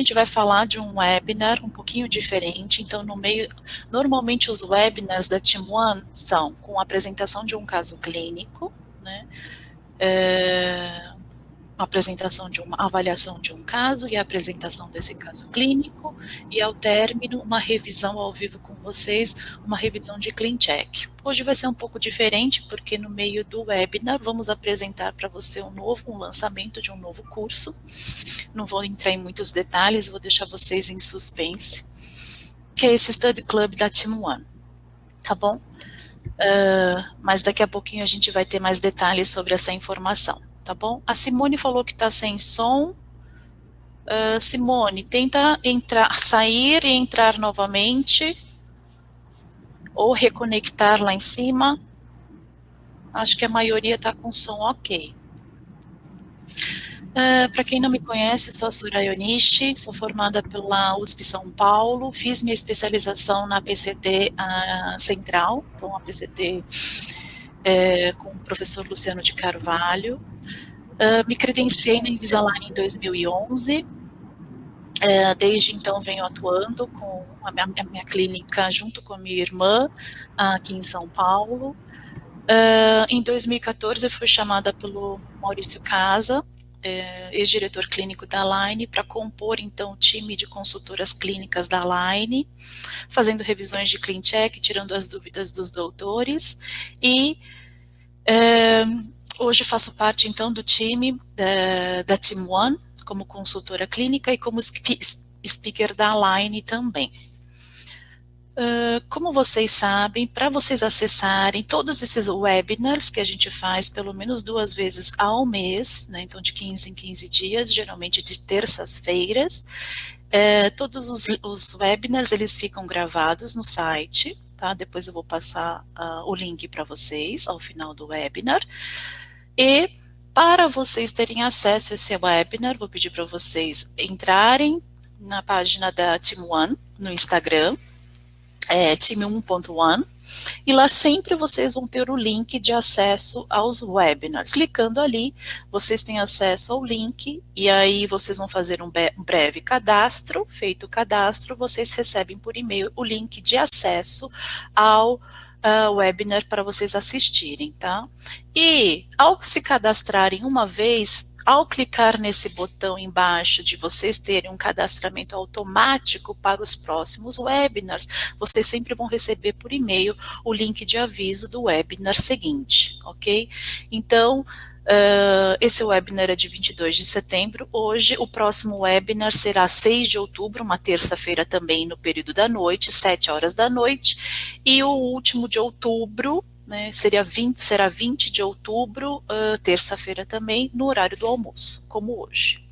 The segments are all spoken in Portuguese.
a gente vai falar de um webinar um pouquinho diferente, então normalmente os webinars da Team One são com a apresentação de um caso clínico, né, a apresentação de uma avaliação de um caso e a apresentação desse caso clínico, e ao término uma revisão ao vivo com vocês, uma revisão de Clean Check. Hoje vai ser um pouco diferente, porque no meio do webinar vamos apresentar para você um lançamento de um novo curso. Não vou entrar em muitos detalhes, vou deixar vocês em suspense, que é esse Study Club da Team One, tá bom? Mas daqui a pouquinho a gente vai ter mais detalhes sobre essa informação, tá bom? A Simone falou que está sem som. Simone, tenta sair e entrar novamente, ou reconectar lá em cima. Acho que a maioria está com som ok. Para quem não me conhece, sou a Soraya Onishi, sou formada pela USP São Paulo, fiz minha especialização na PCT Central, então a PCT com o professor Luciano de Carvalho. Me credenciei na Invisalign em 2011, desde então venho atuando com a minha clínica junto com a minha irmã aqui em São Paulo. Em 2014 eu fui chamada pelo Maurício Casa, ex-diretor clínico da Align, para compor então o time de consultoras clínicas da Align, fazendo revisões de Clean Check, tirando as dúvidas dos doutores, e hoje faço parte então do time da Team One, como consultora clínica e como speaker da Align também. Como vocês sabem, para vocês acessarem todos esses webinars que a gente faz pelo menos 2 vezes ao mês, né, então de 15 em 15 dias, geralmente de terças-feiras, todos os webinars eles ficam gravados no site, tá? Depois eu vou passar o link para vocês ao final do webinar. E para vocês terem acesso a esse webinar, vou pedir para vocês entrarem na página da Team One no Instagram, Team1.one, e lá sempre vocês vão ter o link de acesso aos webinars. Clicando ali, vocês têm acesso ao link, e aí vocês vão fazer um breve cadastro. Feito o cadastro, vocês recebem por e-mail o link de acesso ao webinar para vocês assistirem, tá? E ao se cadastrarem uma vez, ao clicar nesse botão embaixo de vocês terem um cadastramento automático para os próximos webinars, vocês sempre vão receber por e-mail o link de aviso do webinar seguinte, ok? Então, esse webinar é de 22 de setembro, hoje o próximo webinar será 6 de outubro, uma terça-feira também no período da noite, 7 horas da noite, e o último de outubro, né, será 20 de outubro, terça-feira também, no horário do almoço, como hoje.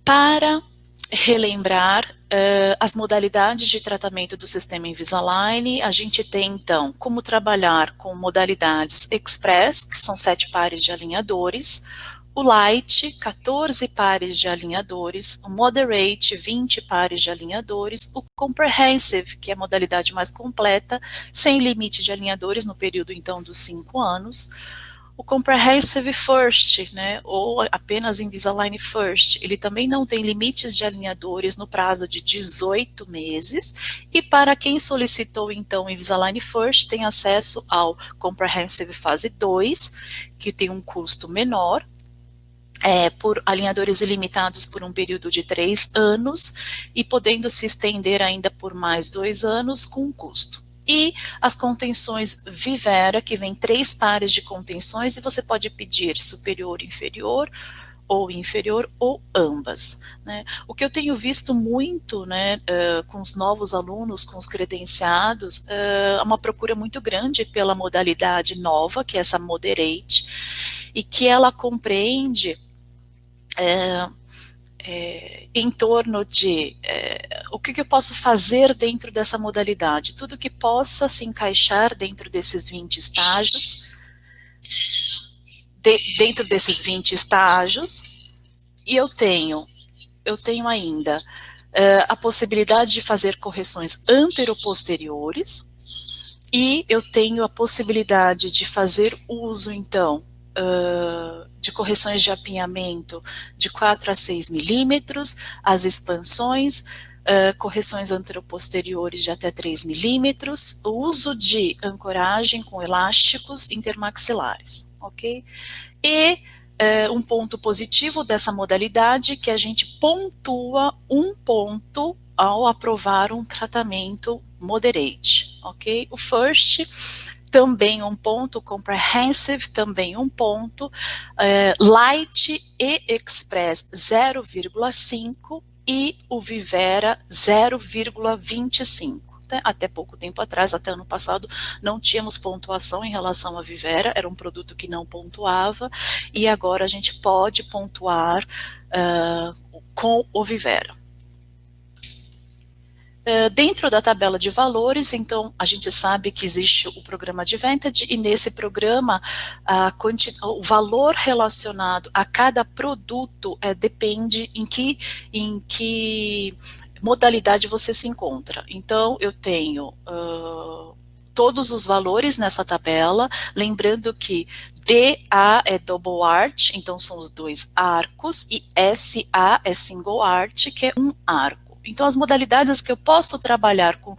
Para relembrar as modalidades de tratamento do sistema Invisalign, a gente tem então como trabalhar com modalidades Express, que são 7 pares de alinhadores, o Light, 14 pares de alinhadores, o Moderate, 20 pares de alinhadores, o Comprehensive, que é a modalidade mais completa, sem limite de alinhadores no período então dos 5 anos, o Comprehensive First, né, ou apenas Invisalign First, ele também não tem limites de alinhadores no prazo de 18 meses, e para quem solicitou então o Invisalign First, tem acesso ao Comprehensive Fase 2, que tem um custo menor, por alinhadores ilimitados por um período de 3 anos, e podendo se estender ainda por mais 2 anos com custo. E as contenções Vivera, que vem 3 pares de contenções, e você pode pedir superior, inferior, ou ambas, né? O que eu tenho visto muito, né, com os novos alunos, com os credenciados, é uma procura muito grande pela modalidade nova, que é essa Moderate, e que ela compreende em torno de o que eu posso fazer dentro dessa modalidade, tudo que possa se encaixar dentro desses 20 estágios, e eu tenho ainda a possibilidade de fazer correções anteroposteriores, e eu tenho a possibilidade de fazer uso, então, de correções de apinhamento de 4 a 6 milímetros, as expansões, correções anteroposteriores de até 3 milímetros, o uso de ancoragem com elásticos intermaxilares, ok? E um ponto positivo dessa modalidade que a gente pontua um ponto ao aprovar um tratamento moderate, ok? O FIRST também um ponto, Comprehensive também um ponto, Light e Express 0,5 e o Vivera 0,25. Até pouco tempo atrás, até ano passado, não tínhamos pontuação em relação à Vivera, era um produto que não pontuava, e agora a gente pode pontuar com o Vivera. Dentro da tabela de valores, então, a gente sabe que existe o programa de Advantage, e nesse programa, o valor relacionado a cada produto depende em que modalidade você se encontra. Então, eu tenho todos os valores nessa tabela, lembrando que DA é double arch, então são os 2 arcos, e SA é single arch, que é um arco. Então, as modalidades que eu posso trabalhar com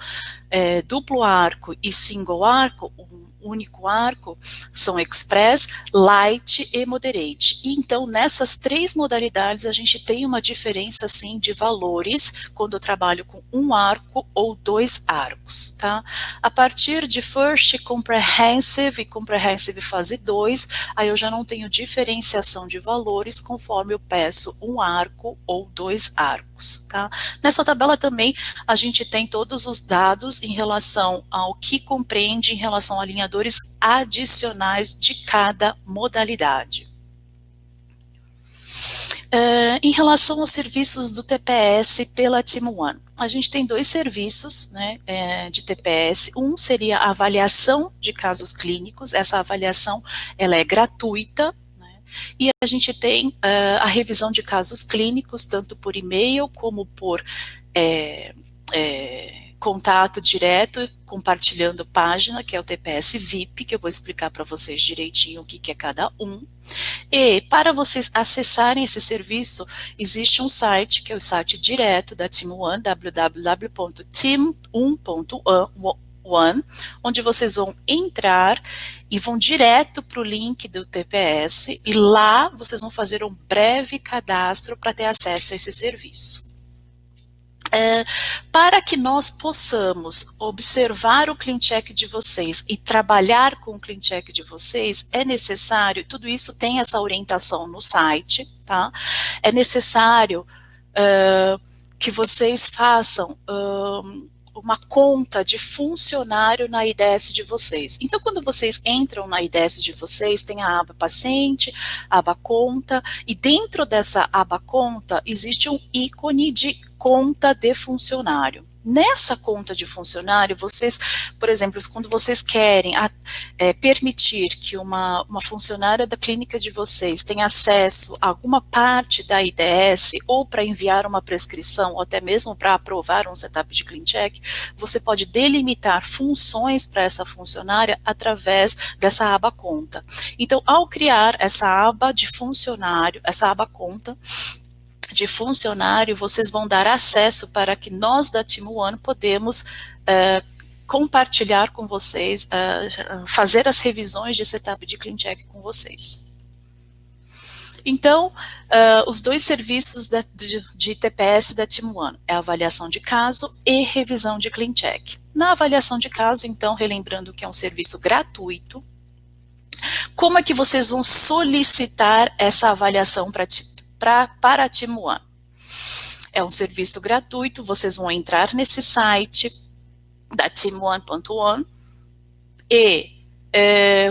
duplo arco e single arco, um único arco, são Express, Light e Moderate. E então, nessas 3 modalidades, a gente tem uma diferença, sim, de valores quando eu trabalho com um arco ou 2 arcos, tá? A partir de First, Comprehensive e Comprehensive fase 2, aí eu já não tenho diferenciação de valores conforme eu peço um arco ou 2 arcos, tá? Nessa tabela também a gente tem todos os dados em relação ao que compreende em relação a alinhadores adicionais de cada modalidade. Em relação aos serviços do TPS pela Team One, a gente tem 2 serviços, né, de TPS. Um seria a avaliação de casos clínicos. Essa avaliação ela é gratuita, né, e a gente tem a revisão de casos clínicos, tanto por e-mail como por contato direto, compartilhando página, que é o TPS VIP, que eu vou explicar para vocês direitinho o que é cada um. E para vocês acessarem esse serviço, existe um site, que é o site direto da Team One, www.team1.one, onde vocês vão entrar e vão direto para o link do TPS, e lá vocês vão fazer um breve cadastro para ter acesso a esse serviço. Para que nós possamos observar o CleanCheck de vocês e trabalhar com o CleanCheck de vocês, é necessário, tudo isso tem essa orientação no site, tá? É necessário que vocês façam uma conta de funcionário na IDS de vocês. Então, quando vocês entram na IDS de vocês, tem a aba paciente, a aba conta, e dentro dessa aba conta existe um ícone de conta de funcionário. Nessa conta de funcionário, vocês, por exemplo, quando vocês querem permitir que uma funcionária da clínica de vocês tenha acesso a alguma parte da IDS, ou para enviar uma prescrição, ou até mesmo para aprovar um setup de CleanCheck, você pode delimitar funções para essa funcionária através dessa aba conta. Então, ao criar essa aba de funcionário, essa aba conta de funcionário, vocês vão dar acesso para que nós da Team One podemos compartilhar com vocês, fazer as revisões de setup de CleanCheck com vocês. Então, os 2 serviços de TPS da Team One é a avaliação de caso e revisão de CleanCheck. Na avaliação de caso, então, relembrando que é um serviço gratuito, como é que vocês vão solicitar essa avaliação para a Team One? É um serviço gratuito, vocês vão entrar nesse site da team1.one e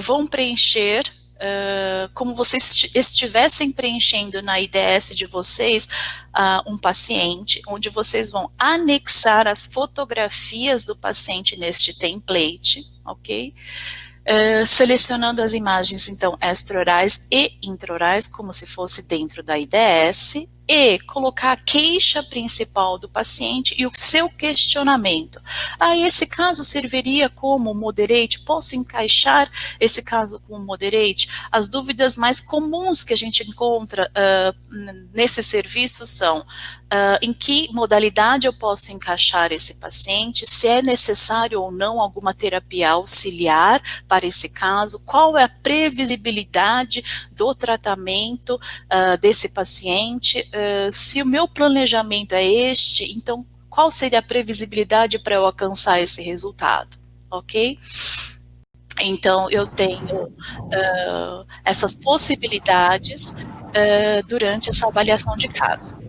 vão preencher como vocês estivessem preenchendo na IDS de vocês um paciente, onde vocês vão anexar as fotografias do paciente neste template, ok? Selecionando as imagens, então, extraorais e intraorais, como se fosse dentro da IDS, e colocar a queixa principal do paciente e o seu questionamento. Esse caso serviria como moderate? Posso encaixar esse caso como moderate? As dúvidas mais comuns que a gente encontra nesse serviço são em que modalidade eu posso encaixar esse paciente, se é necessário ou não alguma terapia auxiliar para esse caso, qual é a previsibilidade do tratamento desse paciente, se o meu planejamento é este, então qual seria a previsibilidade para eu alcançar esse resultado, ok? Então, eu tenho essas possibilidades durante essa avaliação de caso.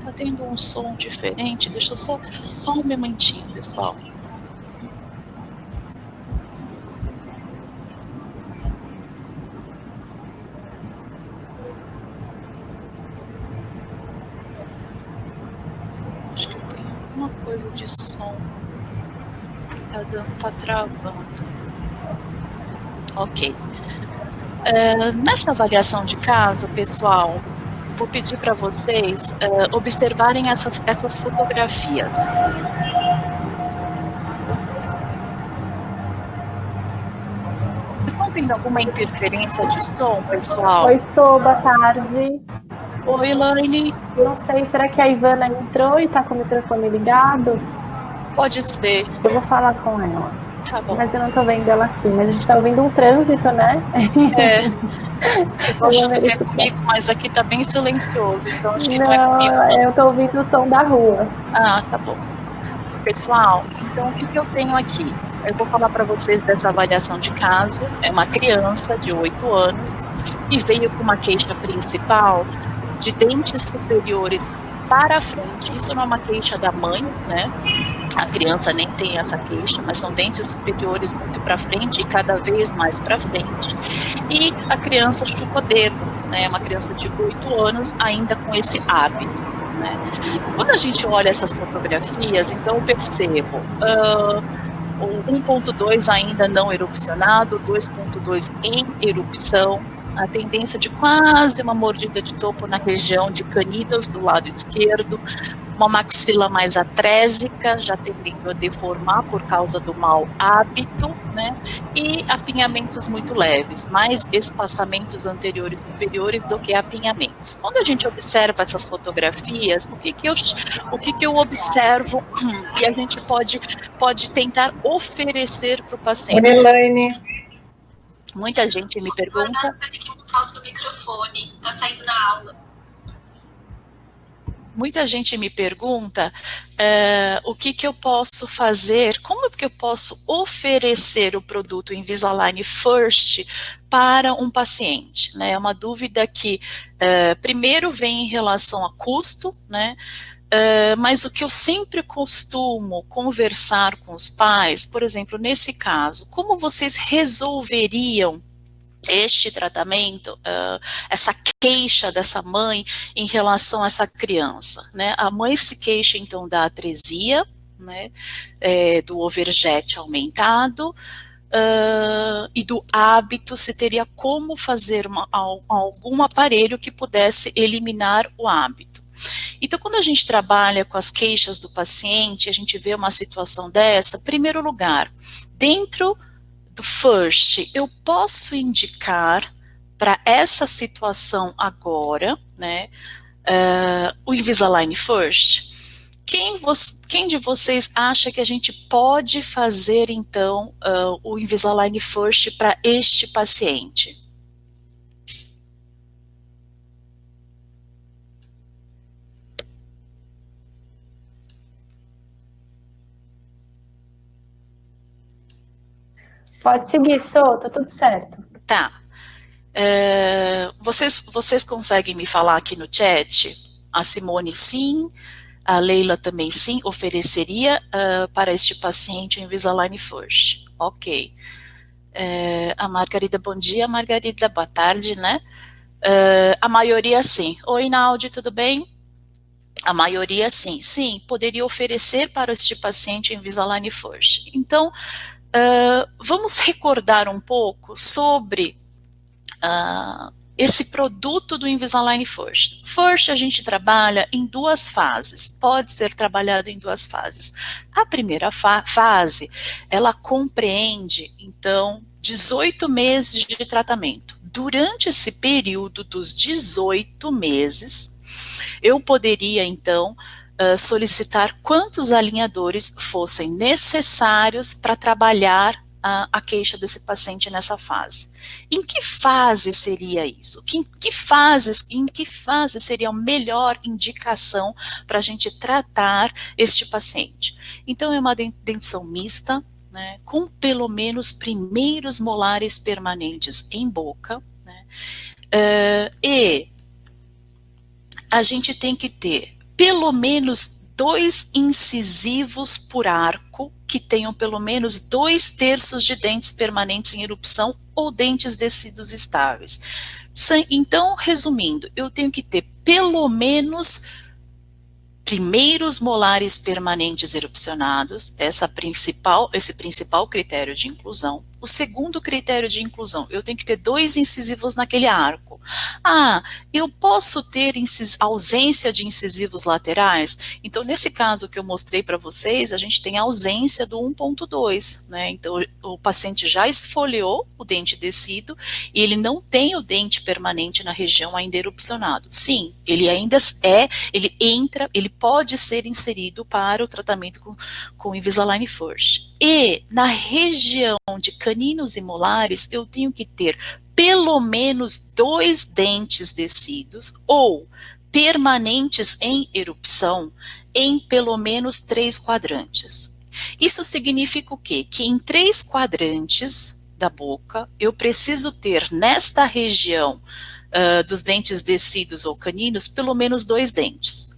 Tá tendo um som diferente, deixa eu só um momentinho, pessoal. Acho que tem alguma coisa de som que tá travando. Ok. Nessa avaliação de caso, pessoal, vou pedir para vocês observarem essas fotografias. Vocês estão tendo alguma interferência de som, pessoal? Oi, Sô, boa tarde. Oi, Elaine. Não sei, será que a Ivana entrou e tá com o microfone ligado? Pode ser. Eu vou falar com ela. Tá bom. Mas eu não tô vendo ela aqui, mas a gente tá ouvindo um trânsito, né? Eu tô achando que é comigo, mas aqui tá bem silencioso, então acho que não é comigo. Eu tô ouvindo o som da rua. Tá bom. Pessoal, então o que eu tenho aqui? Eu vou falar para vocês dessa avaliação de caso. É uma criança de 8 anos e veio com uma queixa principal de dentes superiores para frente. Isso não é uma queixa da mãe, né? A criança nem tem essa queixa, mas são dentes superiores muito para frente e cada vez mais para frente. E a criança chupa o dedo, né? Uma criança de 8 anos ainda com esse hábito, né? Quando a gente olha essas fotografias, então eu percebo o 1.2 ainda não erupcionado, 2.2 em erupção, a tendência de quase uma mordida de topo na região de caninos do lado esquerdo, uma maxila mais atrésica, já tendendo a deformar por causa do mau hábito, né? E apinhamentos muito leves, mais espaçamentos anteriores e superiores do que apinhamentos. Quando a gente observa essas fotografias, o que eu observo e a gente pode tentar oferecer para o paciente? Elaine. Muita gente me pergunta. Peraí que eu não posso o microfone, tá saindo na aula. Muita gente me pergunta o que eu posso fazer, como que eu posso oferecer o produto Invisalign First para um paciente, né? É uma dúvida que primeiro vem em relação a custo, né? Mas o que eu sempre costumo conversar com os pais, por exemplo, nesse caso, como vocês resolveriam este tratamento, essa queixa dessa mãe em relação a essa criança, né? A mãe se queixa então da atresia, né? Do overjet aumentado, e do hábito, se teria como fazer algum aparelho que pudesse eliminar o hábito. Então, quando a gente trabalha com as queixas do paciente, a gente vê uma situação dessa, em primeiro lugar, dentro do First, eu posso indicar para essa situação agora, né, o Invisalign First. Quem de vocês acha que a gente pode fazer, então, o Invisalign First para este paciente? Pode seguir, Sô, tá tudo certo. Tá. Vocês conseguem me falar aqui no chat? A Simone sim, a Leila também sim, ofereceria para este paciente o Invisalign First. Ok. A Margarida, bom dia. Margarida, boa tarde, né? A maioria sim. Oi, Naldi, tudo bem? A maioria sim. Sim, poderia oferecer para este paciente o Invisalign First. Então, Vamos recordar um pouco sobre esse produto do Invisalign First. First, a gente trabalha em duas fases, pode ser trabalhado em duas fases. A primeira fase, ela compreende, então, 18 meses de tratamento. Durante esse período dos 18 meses, eu poderia, então, solicitar quantos alinhadores fossem necessários para trabalhar a queixa desse paciente nessa fase. Em que fase seria isso? Em que fase seria a melhor indicação para a gente tratar este paciente? Então, é uma dentição mista, né, com pelo menos primeiros molares permanentes em boca, né, e a gente tem que ter pelo menos 2 incisivos por arco, que tenham pelo menos 2/3 de dentes permanentes em erupção ou dentes descidos estáveis. Então, resumindo, eu tenho que ter pelo menos primeiros molares permanentes erupcionados, esse principal critério de inclusão. O segundo critério de inclusão, eu tenho que ter 2 incisivos naquele arco. Eu posso ter ausência de incisivos laterais? Então, nesse caso que eu mostrei para vocês, a gente tem a ausência do 1.2, né? Então, o paciente já esfoliou o dente descido e ele não tem o dente permanente na região ainda erupcionado. Sim, ele ainda ele pode ser inserido para o tratamento com Invisalign First. E na região de caninos e molares, eu tenho que ter pelo menos 2 dentes descidos ou permanentes em erupção em pelo menos 3 quadrantes. Isso significa o quê? Que em 3 quadrantes da boca, eu preciso ter nesta região dos dentes descidos ou caninos, pelo menos 2 dentes.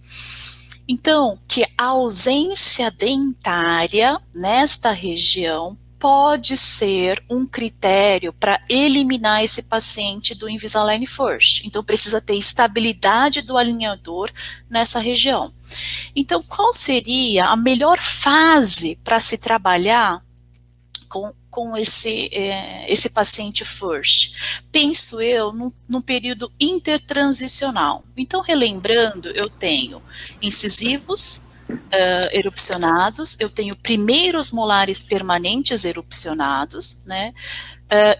Então, que a ausência dentária nesta região pode ser um critério para eliminar esse paciente do Invisalign First. Então, precisa ter estabilidade do alinhador nessa região. Então, qual seria a melhor fase para se trabalhar com esse paciente First? Penso eu num período intertransicional. Então, relembrando, eu tenho incisivos erupcionados, eu tenho primeiros molares permanentes erupcionados, né?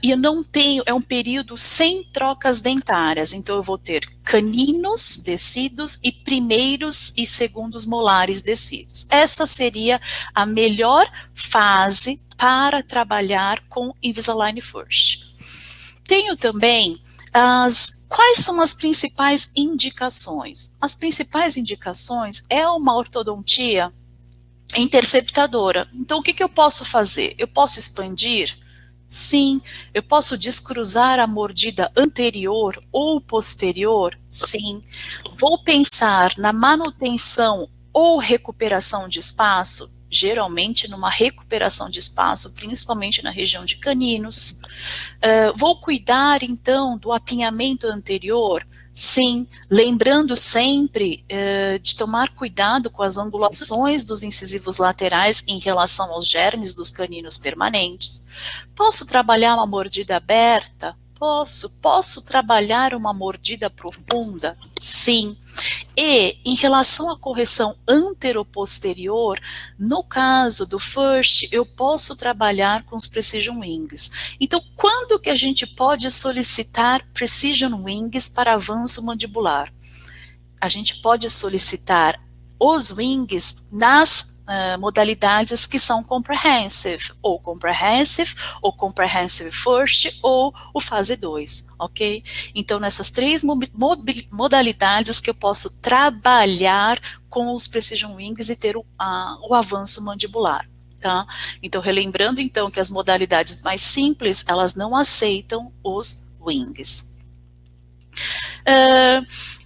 E eu não tenho, é um período sem trocas dentárias, então eu vou ter caninos descidos e primeiros e segundos molares descidos. Essa seria a melhor fase para trabalhar com Invisalign First. Tenho também quais são as principais indicações? As principais indicações é uma ortodontia interceptadora. Então, o que eu posso fazer? Eu posso expandir? Sim. Eu posso descruzar a mordida anterior ou posterior? Sim. Vou pensar na manutenção ou recuperação de espaço? Geralmente numa recuperação de espaço, principalmente na região de caninos. Vou cuidar, então, do apinhamento anterior? Sim, lembrando sempre de tomar cuidado com as angulações dos incisivos laterais em relação aos germes dos caninos permanentes. Posso trabalhar uma mordida aberta? Posso trabalhar uma mordida profunda? Sim. E, em relação à correção anteroposterior, no caso do First, eu posso trabalhar com os Precision Wings. Então, quando que a gente pode solicitar Precision Wings para avanço mandibular? A gente pode solicitar os wings nas modalidades que são comprehensive first, ou o fase 2, ok? Então, nessas 3 modalidades que eu posso trabalhar com os Precision Wings e ter o avanço mandibular, tá? Então, relembrando, então, que as modalidades mais simples, elas não aceitam os wings.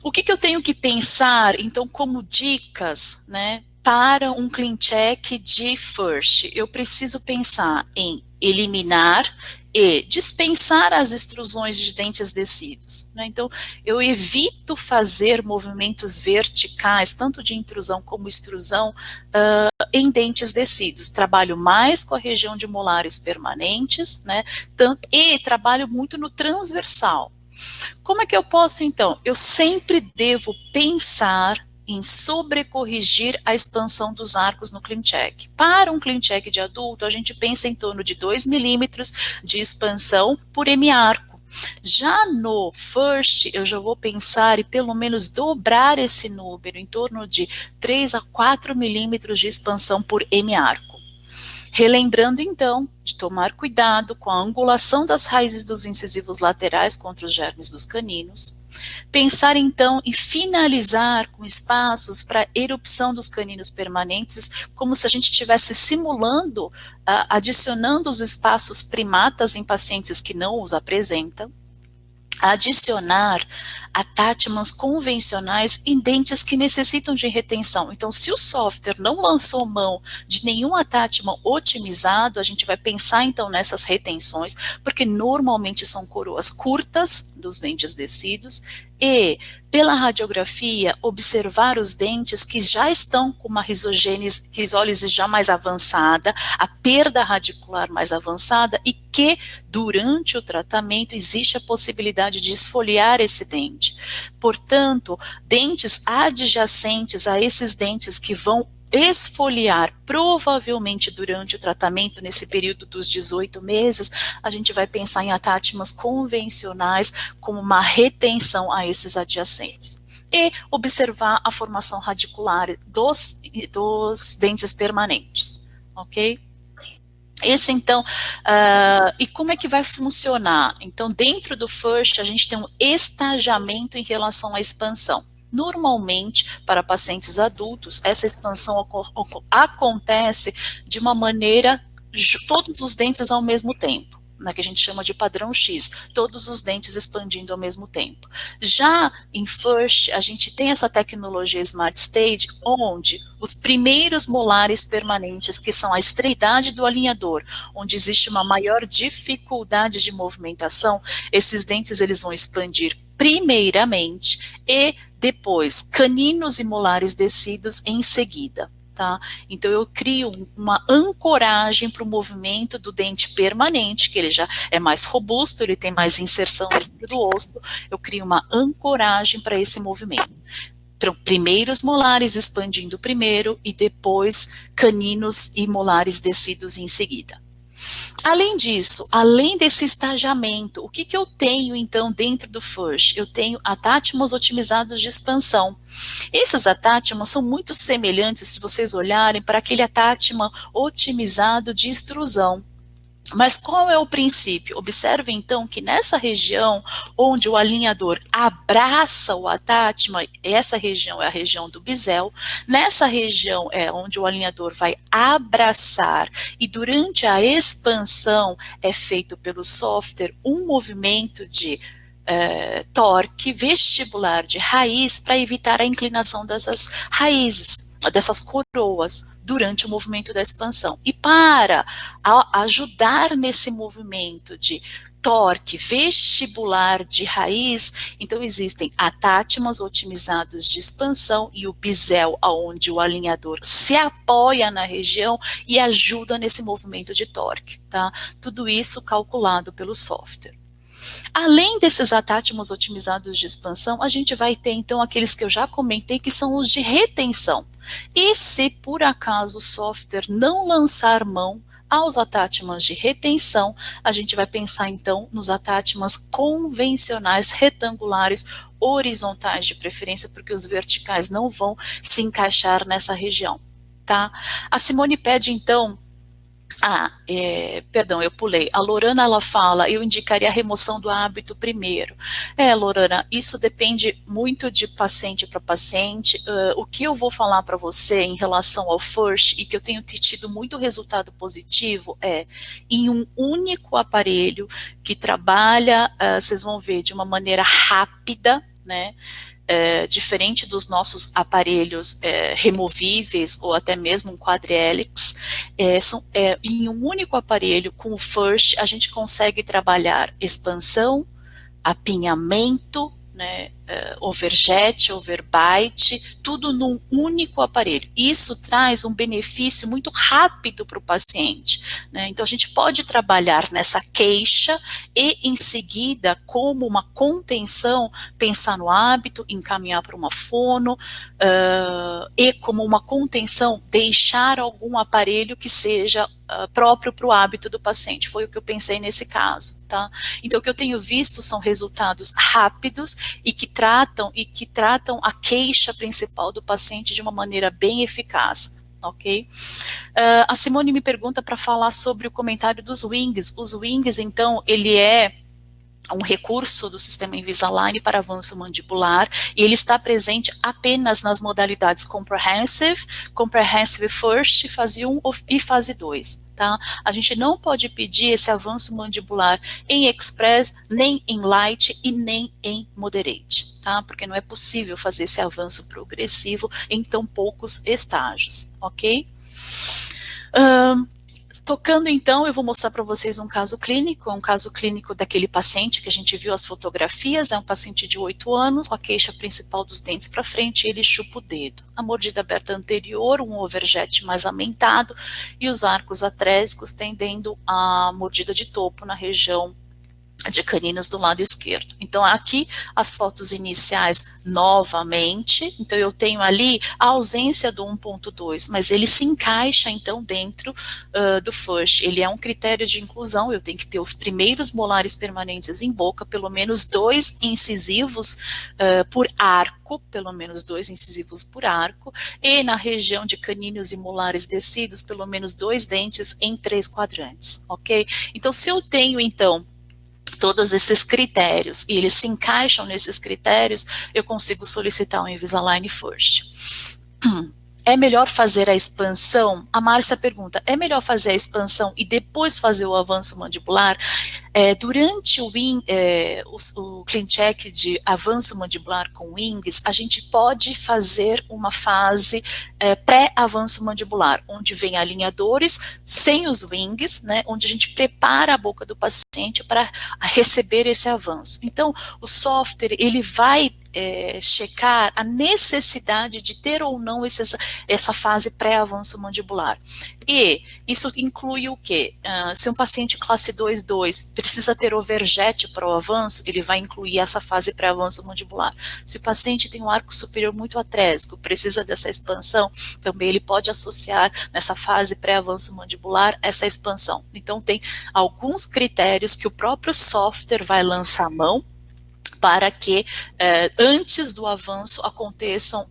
O que eu tenho que pensar, então, como dicas, né, para um clean check de First? Eu preciso pensar em eliminar E dispensar as extrusões de dentes descidos, né? Então, eu evito fazer movimentos verticais, tanto de intrusão como extrusão, em dentes descidos. Trabalho mais com a região de molares permanentes, né? E trabalho muito no transversal. Como é que eu posso, então? Eu sempre devo pensar em sobrecorrigir a expansão dos arcos no ClinCheck. Para um ClinCheck de adulto, a gente pensa em torno de 2 milímetros de expansão por M-arco. Já no FIRST, eu já vou pensar em pelo menos dobrar esse número, em torno de 3 a 4 milímetros de expansão por M-arco. Relembrando, então, de tomar cuidado com a angulação das raízes dos incisivos laterais contra os germes dos caninos. Pensar, então, em finalizar com espaços para erupção dos caninos permanentes, como se a gente estivesse simulando, adicionando os espaços primatas em pacientes que não os apresentam. Adicionar attachments convencionais em dentes que necessitam de retenção. Então, se o software não lançou mão de nenhum attachment otimizado, a gente vai pensar então nessas retenções, porque normalmente são coroas curtas dos dentes descidos, e pela radiografia observar os dentes que já estão com uma risólise já mais avançada, a perda radicular mais avançada, e que durante o tratamento existe a possibilidade de esfoliar esse dente. Portanto, dentes adjacentes a esses dentes que vão esfoliar provavelmente durante o tratamento, nesse período dos 18 meses, a gente vai pensar em attachments convencionais como uma retenção a esses adjacentes. E observar a formação radicular dos dentes permanentes, ok? Esse, então, e como é que vai funcionar? Então, dentro do FIRST, a gente tem um estagiamento em relação à expansão. Normalmente, para pacientes adultos, essa expansão acontece de uma maneira, todos os dentes ao mesmo tempo, né, que a gente chama de padrão X, todos os dentes expandindo ao mesmo tempo. Já em FIRST, a gente tem essa tecnologia Smart Stage, onde os primeiros molares permanentes, que são a estreidade do alinhador, onde existe uma maior dificuldade de movimentação, esses dentes eles vão expandir primeiramente e depois caninos e molares descidos em seguida. Tá? Então eu crio uma ancoragem para o movimento do dente permanente, que ele já é mais robusto, ele tem mais inserção dentro do osso, eu crio uma ancoragem para esse movimento. Então, primeiros molares expandindo primeiro e depois caninos e molares descidos em seguida. Além disso, além desse estagiamento, o que eu tenho então dentro do FIRST? Eu tenho attachments otimizados de expansão. Esses attachments são muito semelhantes, se vocês olharem, para aquele attachment otimizado de extrusão. Mas qual é o princípio? Observe então que nessa região onde o alinhador abraça o attachment, essa região é a região do bisel, nessa região é onde o alinhador vai abraçar e durante a expansão é feito pelo software um movimento de torque vestibular de raiz para evitar a inclinação dessas raízes, dessas coroas, durante o movimento da expansão. E para ajudar nesse movimento de torque vestibular de raiz, então existem attachments otimizados de expansão e o bisel, onde o alinhador se apoia na região e ajuda nesse movimento de torque, tá? Tudo isso calculado pelo software. Além desses attachments otimizados de expansão, a gente vai ter então aqueles que eu já comentei, que são os de retenção. E se por acaso o software não lançar mão aos attachments de retenção, a gente vai pensar então nos attachments convencionais retangulares horizontais de preferência, porque os verticais não vão se encaixar nessa região, tá? A Simone pede então, perdão, eu pulei. A Lorana, ela fala, eu indicaria a remoção do hábito primeiro. Lorana, isso depende muito de paciente para paciente. O que eu vou falar para você em relação ao FIRST e que eu tenho tido muito resultado positivo é em um único aparelho que trabalha, vocês vão ver, de uma maneira rápida, né? Diferente dos nossos aparelhos removíveis ou até mesmo um quadrihelix, em um único aparelho com o FIRST a gente consegue trabalhar expansão, apinhamento, né, overjet, overbite, tudo num único aparelho. Isso traz um benefício muito rápido para o paciente, né? Então a gente pode trabalhar nessa queixa e em seguida, como uma contenção, pensar no hábito, encaminhar para uma fono, e como uma contenção, deixar algum aparelho que seja próprio para o hábito do paciente. Foi o que eu pensei nesse caso, tá? Então o que eu tenho visto são resultados rápidos e que tratam a queixa principal do paciente de uma maneira bem eficaz, ok? A Simone me pergunta para falar sobre o comentário dos wings. Os wings, então, ele é um recurso do sistema Invisalign para avanço mandibular, e ele está presente apenas nas modalidades Comprehensive First, fase 1 e fase 2, tá? A gente não pode pedir esse avanço mandibular em Express, nem em Light e nem em Moderate, tá? Porque não é possível fazer esse avanço progressivo em tão poucos estágios, ok? Tocando então, eu vou mostrar para vocês um caso clínico, é um caso clínico daquele paciente que a gente viu as fotografias, é um paciente de 8 anos, com a queixa principal dos dentes para frente, ele chupa o dedo. A mordida aberta anterior, um overjet mais aumentado, e os arcos atrésicos tendendo a mordida de topo na região de caninos do lado esquerdo. Então aqui as fotos iniciais novamente, então eu tenho ali a ausência do 1.2, mas ele se encaixa então dentro do FIRST, ele é um critério de inclusão, eu tenho que ter os primeiros molares permanentes em boca, pelo menos 2 incisivos por arco, pelo menos 2 incisivos por arco, e na região de caninos e molares descidos, pelo menos 2 dentes em 3 quadrantes, ok? Então se eu tenho então todos esses critérios, e eles se encaixam nesses critérios, eu consigo solicitar um Invisalign First. É melhor fazer a expansão? A Márcia pergunta, é melhor fazer a expansão e depois fazer o avanço mandibular? Durante o clean check de avanço mandibular com wings, a gente pode fazer uma fase pré-avanço mandibular, onde vem alinhadores sem os wings, né, onde a gente prepara a boca do paciente para receber esse avanço. Então, o software, ele vai checar a necessidade de ter ou não essa fase pré-avanço mandibular. E isso inclui o quê? Se um paciente classe 2-2 precisa ter overjet para o avanço, ele vai incluir essa fase pré-avanço mandibular. Se o paciente tem um arco superior muito atrésico, precisa dessa expansão, também ele pode associar nessa fase pré-avanço mandibular essa expansão. Então tem alguns critérios que o próprio software vai lançar a mão para que antes do avanço aconteçam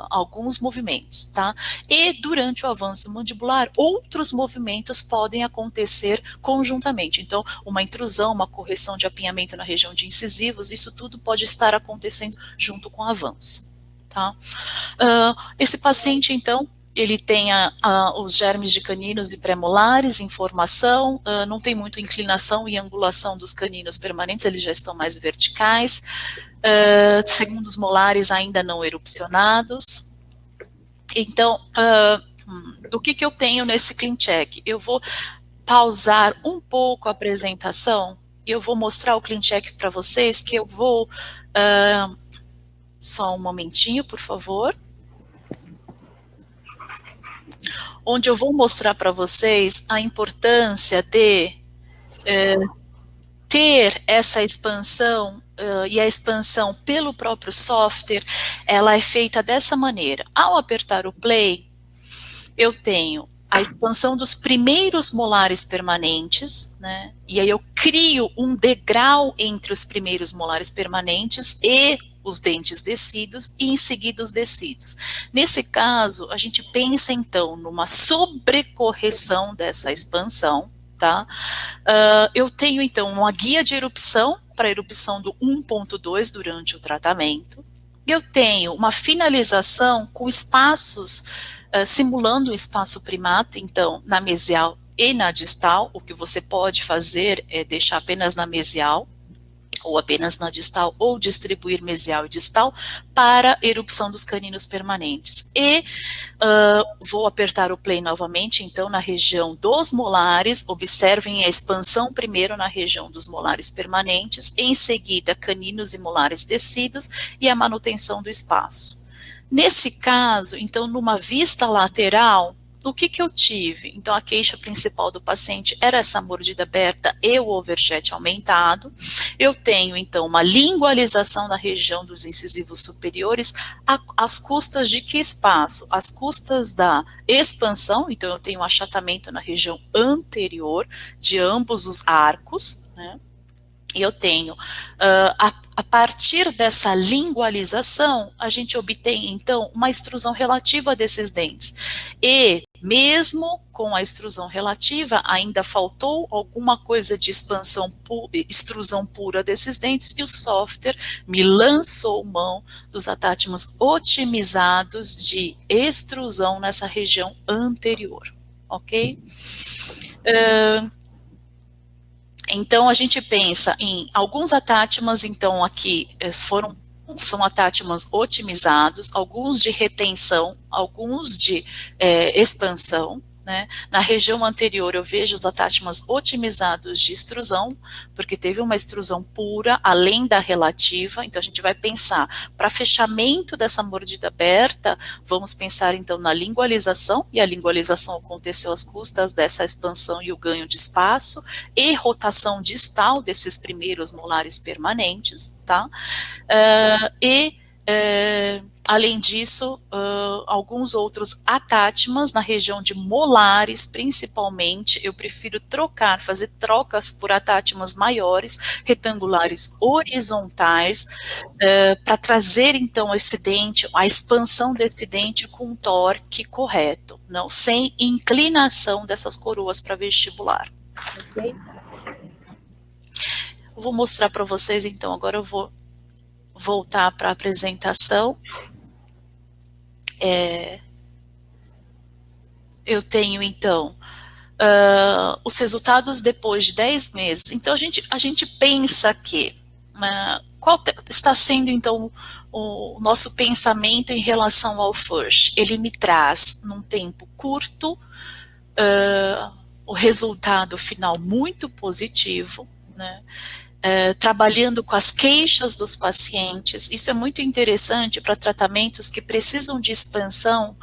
alguns movimentos, tá? E durante o avanço mandibular, outros movimentos podem acontecer conjuntamente. Então, uma intrusão, uma correção de apinhamento na região de incisivos, isso tudo pode estar acontecendo junto com o avanço, tá? Esse paciente, então, ele tem os germes de caninos e premolares em formação, não tem muita inclinação e angulação dos caninos permanentes, eles já estão mais verticais, segundos molares ainda não erupcionados. Então, o que eu tenho nesse clean check? Eu vou pausar um pouco a apresentação, e eu vou mostrar o clean check para vocês, que eu vou... só um momentinho, por favor. Onde eu vou mostrar para vocês a importância de ter essa expansão, e a expansão pelo próprio software, ela é feita dessa maneira. Ao apertar o play, eu tenho a expansão dos primeiros molares permanentes, né? E aí eu crio um degrau entre os primeiros molares permanentes e os dentes descidos e em seguida os descidos. Nesse caso, a gente pensa então numa sobrecorreção dessa expansão, tá? Eu tenho então uma guia de erupção para a erupção do 1.2 durante o tratamento. Eu tenho uma finalização com espaços simulando o espaço primato, então na mesial e na distal. O que você pode fazer é deixar apenas na mesial. ou apenas na distal, ou distribuir mesial e distal, para erupção dos caninos permanentes. E vou apertar o play novamente, então, na região dos molares, observem a expansão primeiro na região dos molares permanentes, em seguida caninos e molares descidos, e a manutenção do espaço. Nesse caso, então, numa vista lateral, o que eu tive? Então, a queixa principal do paciente era essa mordida aberta e o overjet aumentado. Eu tenho, então, uma lingualização na região dos incisivos superiores, às custas de que espaço? Às custas da expansão, então eu tenho um achatamento na região anterior de ambos os arcos, né? E eu tenho, a partir dessa lingualização, a gente obtém, então, uma extrusão relativa desses dentes. E, mesmo com a extrusão relativa, ainda faltou alguma coisa de extrusão pura desses dentes, e o software me lançou mão dos attachments otimizados de extrusão nessa região anterior, ok? Então, a gente pensa em alguns attachments, então, aqui são attachments otimizados, alguns de retenção, alguns de expansão, né? Na região anterior eu vejo os attachments otimizados de extrusão, porque teve uma extrusão pura, além da relativa, então a gente vai pensar, para fechamento dessa mordida aberta, vamos pensar então na lingualização, e a lingualização aconteceu às custas dessa expansão e o ganho de espaço, e rotação distal desses primeiros molares permanentes, tá? Além disso, alguns outros attachments na região de molares, principalmente, eu prefiro fazer trocas por attachments maiores, retangulares horizontais, para trazer, então, esse dente, a expansão desse dente com torque correto, não, sem inclinação dessas coroas para vestibular. Ok? Eu vou mostrar para vocês, então, agora eu vou voltar para a apresentação. Eu tenho, então, os resultados depois de 10 meses. Então, a gente pensa que, qual está sendo, então, o nosso pensamento em relação ao FIRST? Ele me traz, num tempo curto, o resultado final muito positivo, né? Trabalhando com as queixas dos pacientes. Isso é muito interessante para tratamentos que precisam de expansão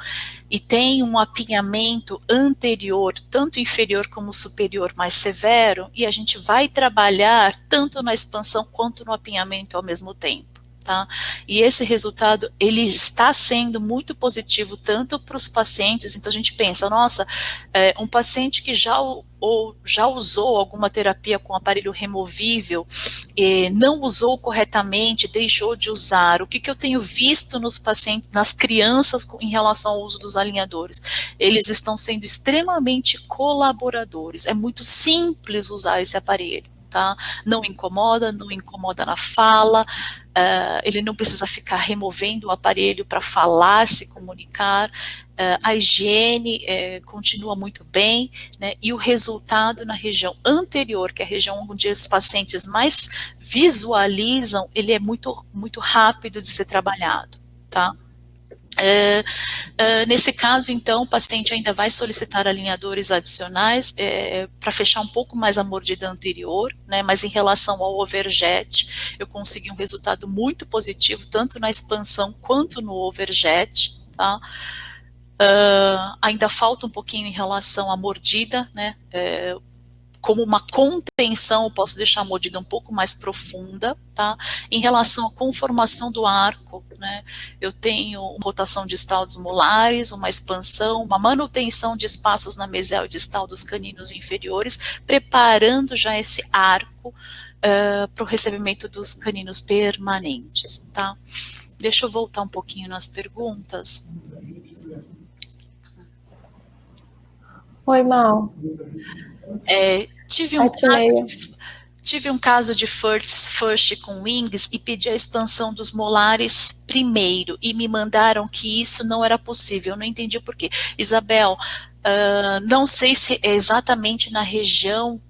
e tem um apinhamento anterior, tanto inferior como superior, mais severo, e a gente vai trabalhar tanto na expansão quanto no apinhamento ao mesmo tempo. Tá? E esse resultado, ele está sendo muito positivo tanto para os pacientes, então a gente pensa, nossa, um paciente que já usou alguma terapia com aparelho removível, não usou corretamente, deixou de usar, o que eu tenho visto nos pacientes, nas crianças em relação ao uso dos alinhadores? Eles estão sendo extremamente colaboradores, é muito simples usar esse aparelho. Tá? Não incomoda na fala, ele não precisa ficar removendo o aparelho para falar, se comunicar, a higiene continua muito bem, né? E o resultado na região anterior, que é a região onde os pacientes mais visualizam, ele é muito, muito rápido de ser trabalhado, tá? Nesse caso, então, o paciente ainda vai solicitar alinhadores adicionais para fechar um pouco mais a mordida anterior, né, mas em relação ao overjet, eu consegui um resultado muito positivo, tanto na expansão quanto no overjet, tá? Ainda falta um pouquinho em relação à mordida, né, como uma contenção, eu posso deixar a mordida um pouco mais profunda, tá? Em relação à conformação do arco, né? Eu tenho uma rotação distal dos molares, uma expansão, uma manutenção de espaços na mesial distal dos caninos inferiores, preparando já esse arco para o recebimento dos caninos permanentes, tá? Deixa eu voltar um pouquinho nas perguntas. Oi, Mal. Tive um caso de FIRST com wings e pedi a expansão dos molares primeiro e me mandaram que isso não era possível, eu não entendi o porquê. Isabel, Não sei se é exatamente na região,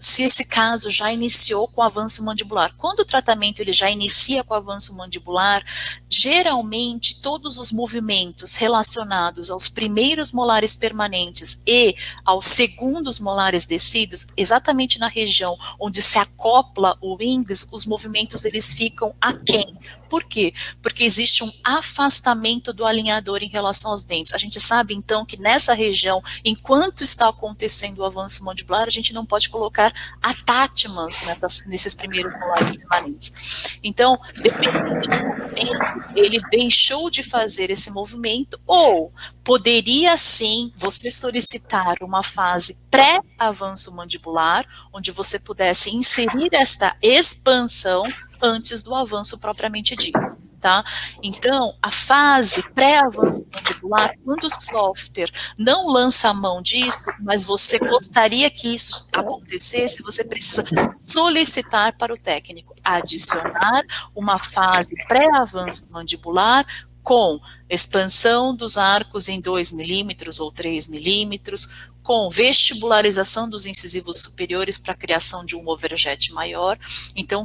se esse caso já iniciou com avanço mandibular. Quando o tratamento ele já inicia com avanço mandibular, geralmente todos os movimentos relacionados aos primeiros molares permanentes e aos segundos molares descidos, exatamente na região onde se acopla o índice, os movimentos eles ficam aquém. Por quê? Porque existe um afastamento do alinhador em relação aos dentes. A gente sabe, então, que nessa região, enquanto está acontecendo o avanço mandibular, a gente não pode colocar atátimas nesses primeiros molares permanentes. Então, dependendo do movimento, ele deixou de fazer esse movimento, ou poderia, sim, você solicitar uma fase pré-avanço mandibular, onde você pudesse inserir esta expansão antes do avanço propriamente dito, tá? Então, a fase pré-avanço mandibular, quando o software não lança a mão disso, mas você gostaria que isso acontecesse, você precisa solicitar para o técnico adicionar uma fase pré-avanço mandibular com expansão dos arcos em 2 milímetros ou 3 milímetros, com vestibularização dos incisivos superiores para a criação de um overjet maior. Então,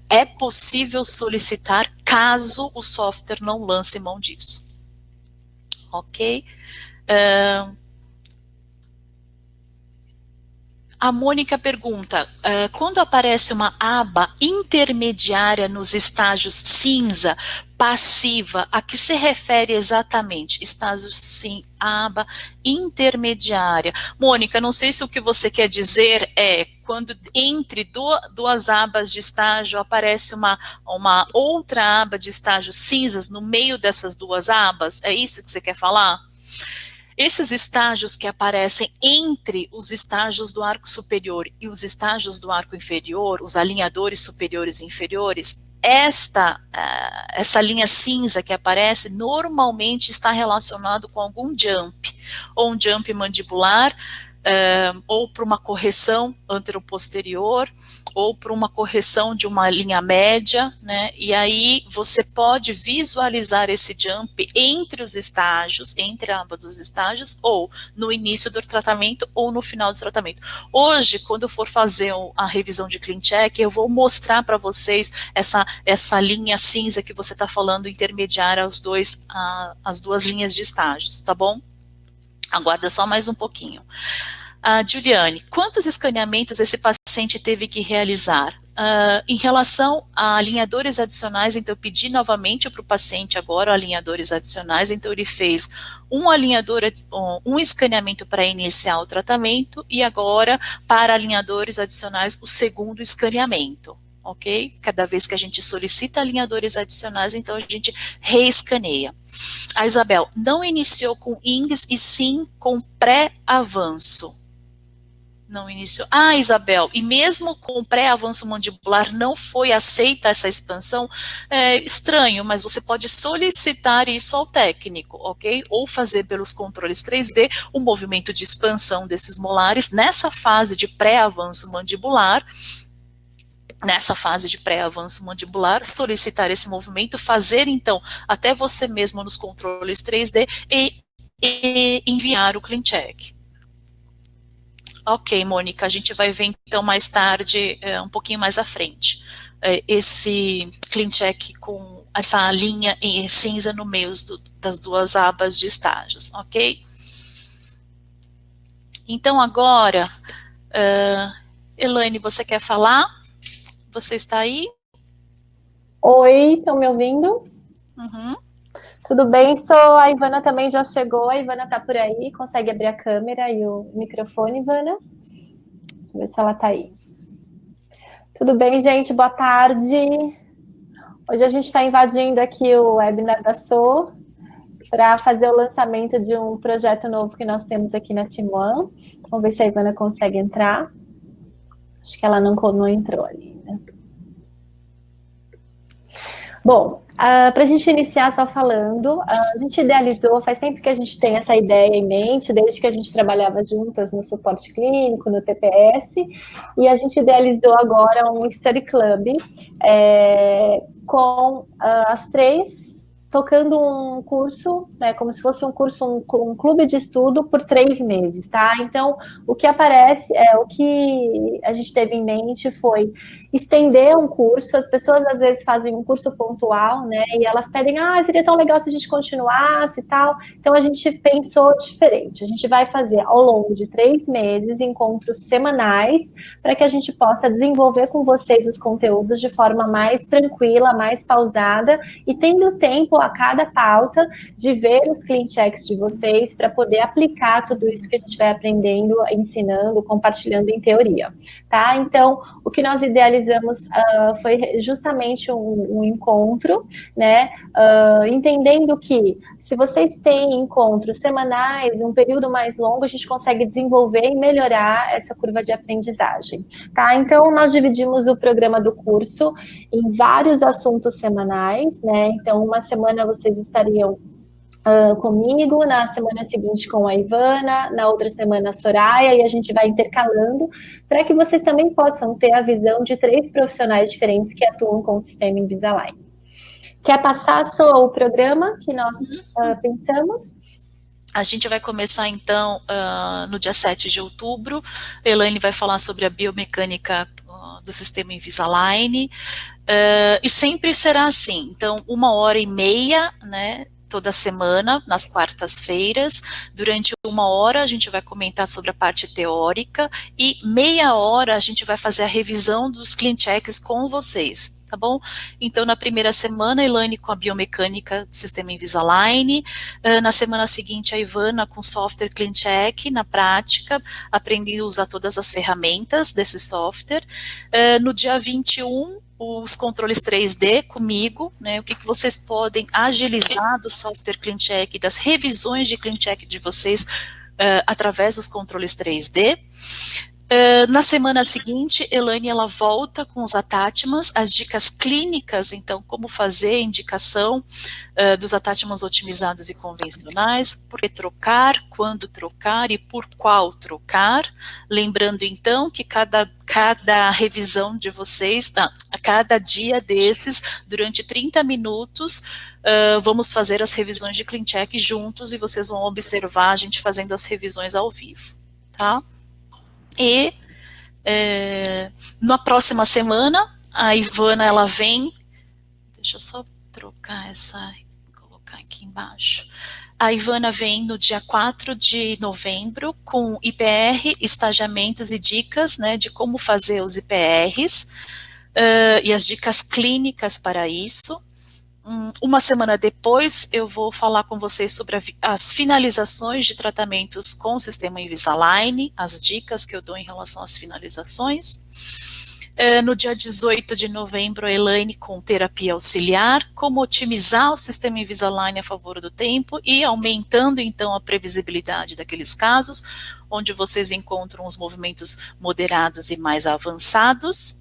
é possível solicitar caso o software não lance mão disso. Ok? A Mônica pergunta, quando aparece uma aba intermediária nos estágios cinza, passiva, a que se refere exatamente? Estágio sim, aba intermediária. Mônica, não sei se o que você quer dizer é quando entre duas abas de estágio aparece uma outra aba de estágios cinzas no meio dessas duas abas, é isso que você quer falar? Esses estágios que aparecem entre os estágios do arco superior e os estágios do arco inferior, os alinhadores superiores e inferiores, essa linha cinza que aparece normalmente está relacionado com algum jump, ou um jump mandibular, ou para uma correção anteroposterior, ou para uma correção de uma linha média, né? E aí você pode visualizar esse jump entre os estágios, entre a aba dos estágios, ou no início do tratamento, ou no final do tratamento. Hoje, quando eu for fazer a revisão de ClinCheck, eu vou mostrar para vocês essa linha cinza que você está falando, intermediária às duas linhas de estágios, tá bom? Aguarda só mais um pouquinho. Juliane, quantos escaneamentos esse paciente teve que realizar? Em relação a alinhadores adicionais, então eu pedi novamente para o paciente agora alinhadores adicionais, então ele fez um escaneamento para iniciar o tratamento e agora para alinhadores adicionais o segundo escaneamento. Ok? Cada vez que a gente solicita alinhadores adicionais, então a gente reescaneia. A Isabel, não iniciou com INGS e sim com pré-avanço. Não iniciou. Isabel, e mesmo com pré-avanço mandibular não foi aceita essa expansão? É estranho, mas você pode solicitar isso ao técnico, ok? Ou fazer pelos controles 3D o movimento de expansão desses molares nessa fase de pré-avanço mandibular. Nessa fase de pré-avanço mandibular, solicitar esse movimento, fazer então até você mesmo nos controles 3D e enviar o ClinCheck. Ok, Mônica, a gente vai ver então mais tarde, um pouquinho mais à frente, esse ClinCheck com essa linha cinza no meio das duas abas de estágios, ok? Então agora, Elaine, você quer falar? Você está aí? Oi, estão me ouvindo? Uhum. Tudo bem, a Ivana também já chegou, a Ivana está por aí, consegue abrir a câmera e o microfone, Ivana? Deixa eu ver se ela está aí. Tudo bem, gente? Boa tarde. Hoje a gente está invadindo aqui o webinar da SO para fazer o lançamento de um projeto novo que nós temos aqui na Team One. Vamos ver se a Ivana consegue entrar. Acho que ela não entrou ali, né? Bom, para a gente iniciar só falando, a gente idealizou, faz tempo que a gente tem essa ideia em mente, desde que a gente trabalhava juntas no suporte clínico, no TPS, e a gente idealizou agora um Study Club com as 3 tocando um curso, né, como se fosse um curso, um clube de estudo por 3 meses, tá? Então, o que aparece, o que a gente teve em mente foi estender um curso. As pessoas às vezes fazem um curso pontual, né, e elas pedem, seria tão legal se a gente continuasse e tal. Então, a gente pensou diferente. A gente vai fazer ao longo de 3 meses encontros semanais para que a gente possa desenvolver com vocês os conteúdos de forma mais tranquila, mais pausada e tendo tempo a cada pauta de ver os clean checks de vocês para poder aplicar tudo isso que a gente vai aprendendo, ensinando, compartilhando em teoria, tá? Então, o que nós idealizamos foi justamente um encontro, né? Entendendo que se vocês têm encontros semanais, um período mais longo, a gente consegue desenvolver e melhorar essa curva de aprendizagem, tá? Então, nós dividimos o programa do curso em vários assuntos semanais, né? Então, uma semana vocês estariam comigo, na semana seguinte com a Ivana, na outra semana a Soraya, e a gente vai intercalando para que vocês também possam ter a visão de 3 profissionais diferentes que atuam com o sistema Invisalign. Quer passar só o programa que nós pensamos? A gente vai começar, então, no dia 7 de outubro. A Elaine vai falar sobre a biomecânica do sistema Invisalign. E sempre será assim. Então, 1h30, né, toda semana, nas quartas-feiras. Durante 1 hora, a gente vai comentar sobre a parte teórica. E meia hora, a gente vai fazer a revisão dos clean checks com vocês. Tá bom? Então, na primeira semana, a Elaine com a biomecânica do sistema Invisalign. Na semana seguinte, a Ivana com software Clean Check, na prática, aprendendo a usar todas as ferramentas desse software. No dia 21, os controles 3D comigo, né? O que vocês podem agilizar do software Clean Check, das revisões de Clean Check de vocês através dos controles 3D. Na semana seguinte, Elaine, ela volta com os attachments, as dicas clínicas, então, como fazer a indicação dos attachments otimizados e convencionais, por que trocar, quando trocar e por qual trocar. Lembrando, então, que cada revisão de vocês, a cada dia desses, durante 30 minutos, vamos fazer as revisões de Clean Check juntos e vocês vão observar a gente fazendo as revisões ao vivo, tá? E na próxima semana, a Ivana, ela vem, deixa eu só trocar colocar aqui embaixo. A Ivana vem no dia 4 de novembro com IPR, estagiamentos e dicas, né, de como fazer os IPRs e as dicas clínicas para isso. Uma semana depois, eu vou falar com vocês sobre as finalizações de tratamentos com o sistema Invisalign, as dicas que eu dou em relação às finalizações. No dia 18 de novembro, a Elaine com terapia auxiliar, como otimizar o sistema Invisalign a favor do tempo e aumentando, então, a previsibilidade daqueles casos, onde vocês encontram os movimentos moderados e mais avançados.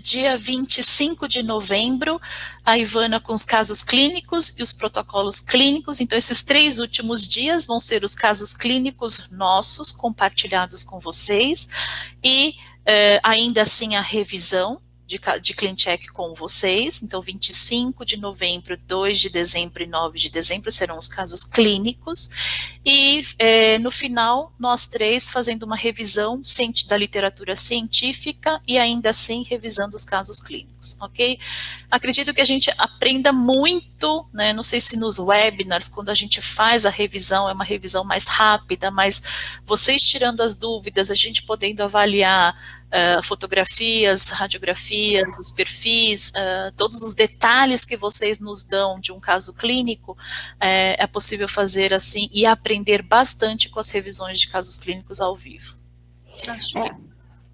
Dia 25 de novembro, a Ivana com os casos clínicos e os protocolos clínicos. Então, esses 3 últimos dias vão ser os casos clínicos nossos, compartilhados com vocês, e ainda assim a revisão de Clean Check com vocês. Então, 25 de novembro, 2 de dezembro e 9 de dezembro serão os casos clínicos. E no final, nós 3 fazendo uma revisão da literatura científica e ainda assim revisando os casos clínicos, ok? Acredito que a gente aprenda muito, né? Não sei se nos webinars, quando a gente faz a revisão, é uma revisão mais rápida, mas vocês tirando as dúvidas, a gente podendo avaliar fotografias, radiografias, os perfis, todos os detalhes que vocês nos dão de um caso clínico, é possível fazer assim e aprender bastante com as revisões de casos clínicos ao vivo.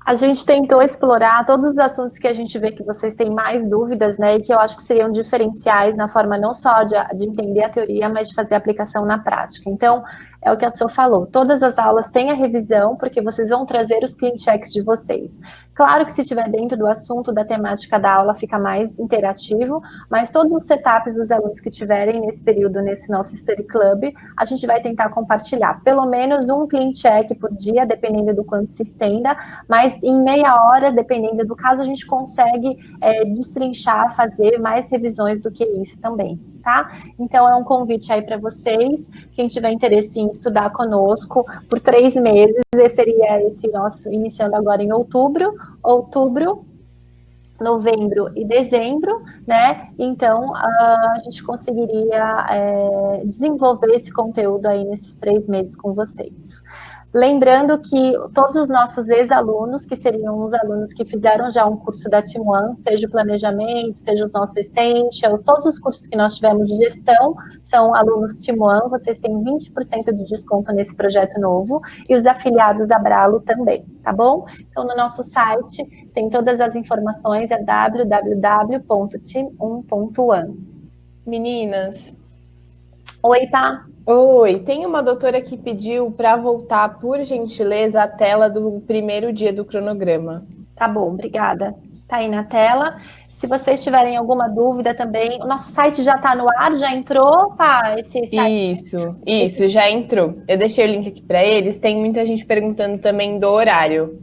A gente tentou explorar todos os assuntos que a gente vê que vocês têm mais dúvidas, né, e que eu acho que seriam diferenciais na forma não só de entender a teoria, mas de fazer a aplicação na prática. Então, é o que a Sô falou. Todas as aulas têm a revisão, porque vocês vão trazer os clean checks de vocês. Claro que se estiver dentro do assunto, da temática da aula, fica mais interativo, mas todos os setups dos alunos que tiverem nesse período, nesse nosso Study Club, a gente vai tentar compartilhar. Pelo menos um clean check por dia, dependendo do quanto se estenda, mas em meia hora, dependendo do caso, a gente consegue destrinchar, fazer mais revisões do que isso também, tá? Então, é um convite aí para vocês, quem tiver interesse em estudar conosco por 3 meses, esse seria esse nosso, iniciando agora em outubro, novembro e dezembro, né? Então, a gente conseguiria desenvolver esse conteúdo aí nesses 3 meses com vocês. Lembrando que todos os nossos ex-alunos, que seriam os alunos que fizeram já um curso da Team One, seja o planejamento, seja os nossos Essentials, todos os cursos que nós tivemos de gestão, são alunos Team One, vocês têm 20% de desconto nesse projeto novo, e os afiliados a Bralo também, tá bom? Então, no nosso site, tem todas as informações, é www.team1.one. Meninas. Oi, tá? Oi, tem uma doutora que pediu para voltar, por gentileza, a tela do primeiro dia do cronograma. Tá bom, obrigada. Tá aí na tela. Se vocês tiverem alguma dúvida também, o nosso site já tá no ar, já entrou, pá? Esse site... Isso, já entrou. Eu deixei o link aqui para eles, tem muita gente perguntando também do horário.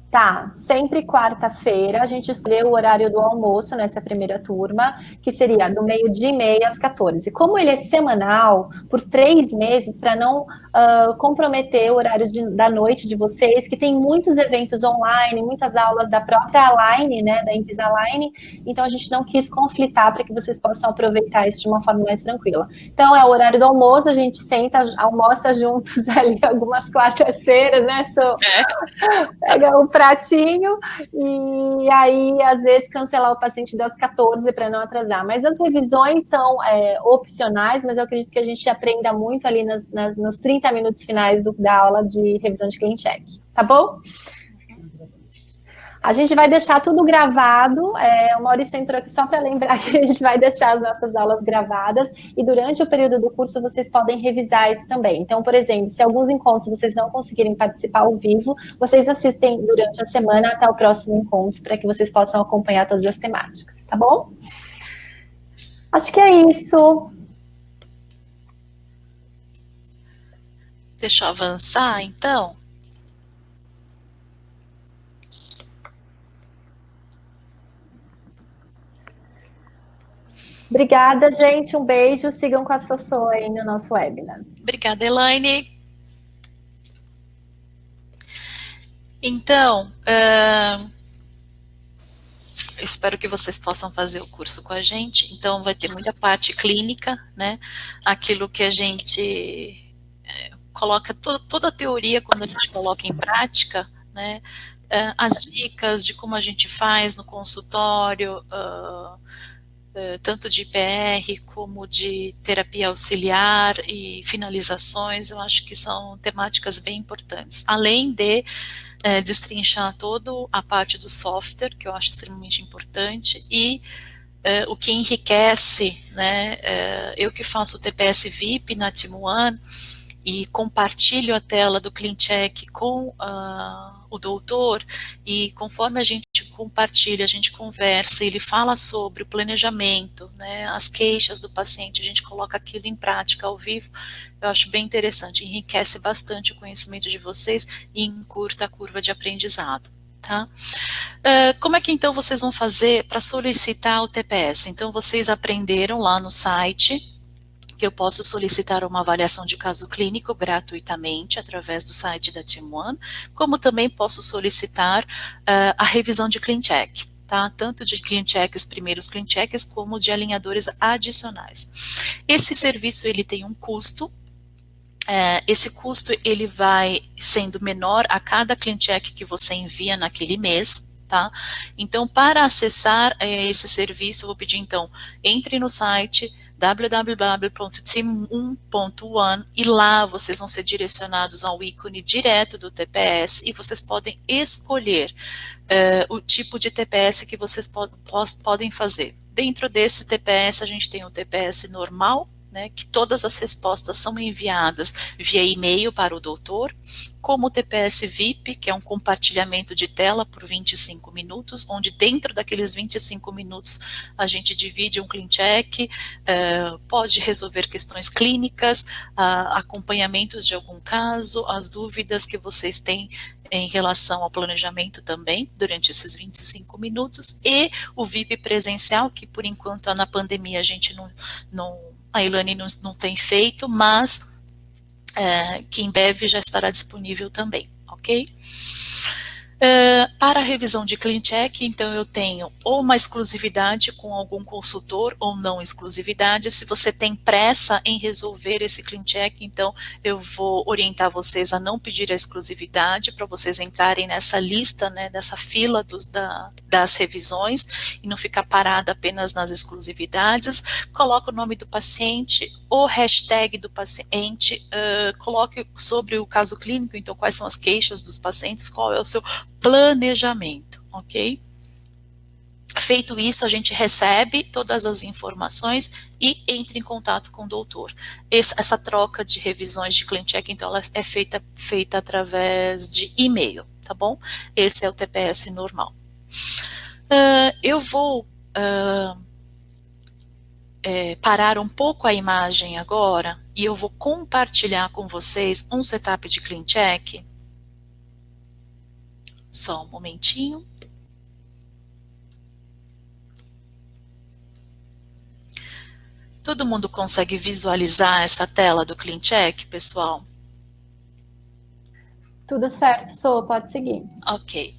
Tá, sempre quarta-feira, a gente escolheu o horário do almoço nessa primeira turma, que seria do 12h30 às 14h. Como ele é semanal, por 3 meses, para não comprometer o horário da noite de vocês, que tem muitos eventos online, muitas aulas da própria Align, né, da Invisalign, então a gente não quis conflitar para que vocês possam aproveitar isso de uma forma mais tranquila. Então é o horário do almoço, a gente senta, almoça juntos ali algumas quartas-feiras, né, pega o pratinho e aí, às vezes, cancelar o paciente das 14 para não atrasar. Mas as revisões são opcionais, mas eu acredito que a gente aprenda muito ali nos 30 minutos finais da aula de revisão de clean check, tá bom? A gente vai deixar tudo gravado, o Maurício entrou aqui só para lembrar que a gente vai deixar as nossas aulas gravadas e durante o período do curso vocês podem revisar isso também. Então, por exemplo, se alguns encontros vocês não conseguirem participar ao vivo, vocês assistem durante a semana até o próximo encontro para que vocês possam acompanhar todas as temáticas, tá bom? Acho que é isso. Deixa eu avançar, então. Obrigada, gente. Um beijo. Sigam com a Sossô aí no nosso webinar. Obrigada, Elaine. Então, espero que vocês possam fazer o curso com a gente. Então, vai ter muita parte clínica, né? Aquilo que a gente coloca, toda a teoria, quando a gente coloca em prática, né? As dicas de como a gente faz no consultório, tanto de IPR como de terapia auxiliar e finalizações, eu acho que são temáticas bem importantes. Além de destrinchar toda a parte do software, que eu acho extremamente importante, e o que enriquece, né, eu que faço o TPS VIP na Team One, e compartilho a tela do CleanCheck com o doutor, e conforme a gente compartilha, a gente conversa, ele fala sobre o planejamento, né, as queixas do paciente, a gente coloca aquilo em prática ao vivo, eu acho bem interessante, enriquece bastante o conhecimento de vocês e encurta a curva de aprendizado. Tá? Como é que então vocês vão fazer para solicitar o TPS? Então vocês aprenderam lá no site que eu posso solicitar uma avaliação de caso clínico gratuitamente através do site da Team One, como também posso solicitar a revisão de clean check, tá? Tanto de clean checks, primeiros clean checks, como de alinhadores adicionais. Esse serviço ele tem um custo. Esse custo ele vai sendo menor a cada clean check que você envia naquele mês, tá? Então, para acessar esse serviço, eu vou pedir então, entre no site www.team1.one e lá vocês vão ser direcionados ao ícone direto do TPS e vocês podem escolher o tipo de TPS que vocês podem fazer. Dentro desse TPS a gente tem o TPS normal, né, que todas as respostas são enviadas via e-mail para o doutor, como o TPS VIP, que é um compartilhamento de tela por 25 minutos, onde dentro daqueles 25 minutos a gente divide um clean check, pode resolver questões clínicas, acompanhamentos de algum caso, as dúvidas que vocês têm em relação ao planejamento também, durante esses 25 minutos, e o VIP presencial, que por enquanto na pandemia a gente a Ilane não tem feito, mas que em breve já estará disponível também, ok? Para a revisão de clean check, então eu tenho ou uma exclusividade com algum consultor ou não exclusividade. Se você tem pressa em resolver esse clean check, então eu vou orientar vocês a não pedir a exclusividade para vocês entrarem nessa lista, né, dessa fila das revisões e não ficar parada apenas nas exclusividades. Coloque o nome do paciente, o hashtag do paciente, coloque sobre o caso clínico, então quais são as queixas dos pacientes, qual é o seu planejamento, ok? Feito isso, a gente recebe todas as informações e entra em contato com o doutor. Essa troca de revisões de clean check, então, ela é feita através de e-mail, tá bom? Esse é o TPS normal. Eu vou parar um pouco a imagem agora e eu vou compartilhar com vocês um setup de clean check. Só um momentinho. Todo mundo consegue visualizar essa tela do clean check, pessoal? Tudo certo, Sô, pode seguir. Ok.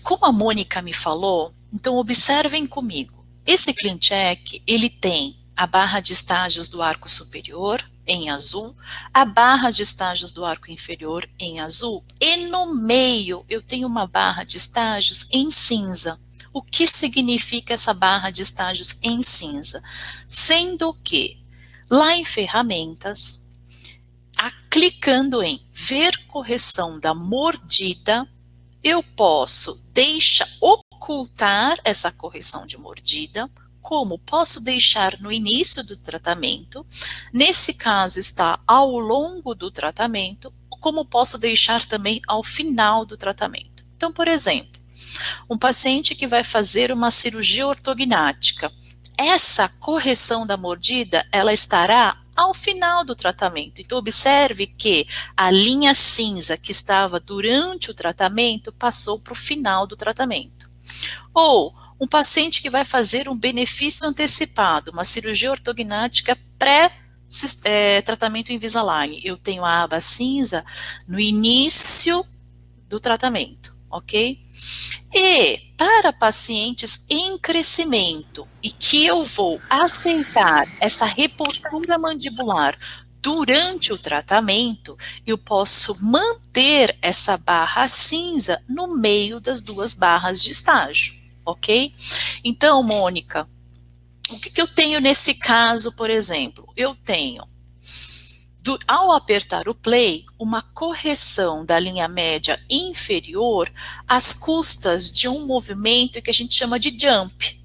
Como a Mônica me falou, então observem comigo. Esse clean check, ele tem a barra de estágios do arco superior, em azul, a barra de estágios do arco inferior em azul, e no meio eu tenho uma barra de estágios em cinza. O que significa essa barra de estágios em cinza? Sendo que, lá em ferramentas, clicando em ver correção da mordida, eu posso ocultar essa correção de mordida, como posso deixar no início do tratamento, nesse caso está ao longo do tratamento, como posso deixar também ao final do tratamento. Então, por exemplo, um paciente que vai fazer uma cirurgia ortognática, essa correção da mordida, ela estará ao final do tratamento. Então, observe que a linha cinza que estava durante o tratamento passou para o final do tratamento. Ou um paciente que vai fazer um benefício antecipado, uma cirurgia ortognática pré-tratamento Invisalign. Eu tenho a aba cinza no início do tratamento, ok? E para pacientes em crescimento e que eu vou aceitar essa repostura mandibular durante o tratamento, eu posso manter essa barra cinza no meio das duas barras de estágio, ok? Então, Mônica, o que eu tenho nesse caso, por exemplo? Eu tenho, ao apertar o play, uma correção da linha média inferior às custas de um movimento que a gente chama de jump.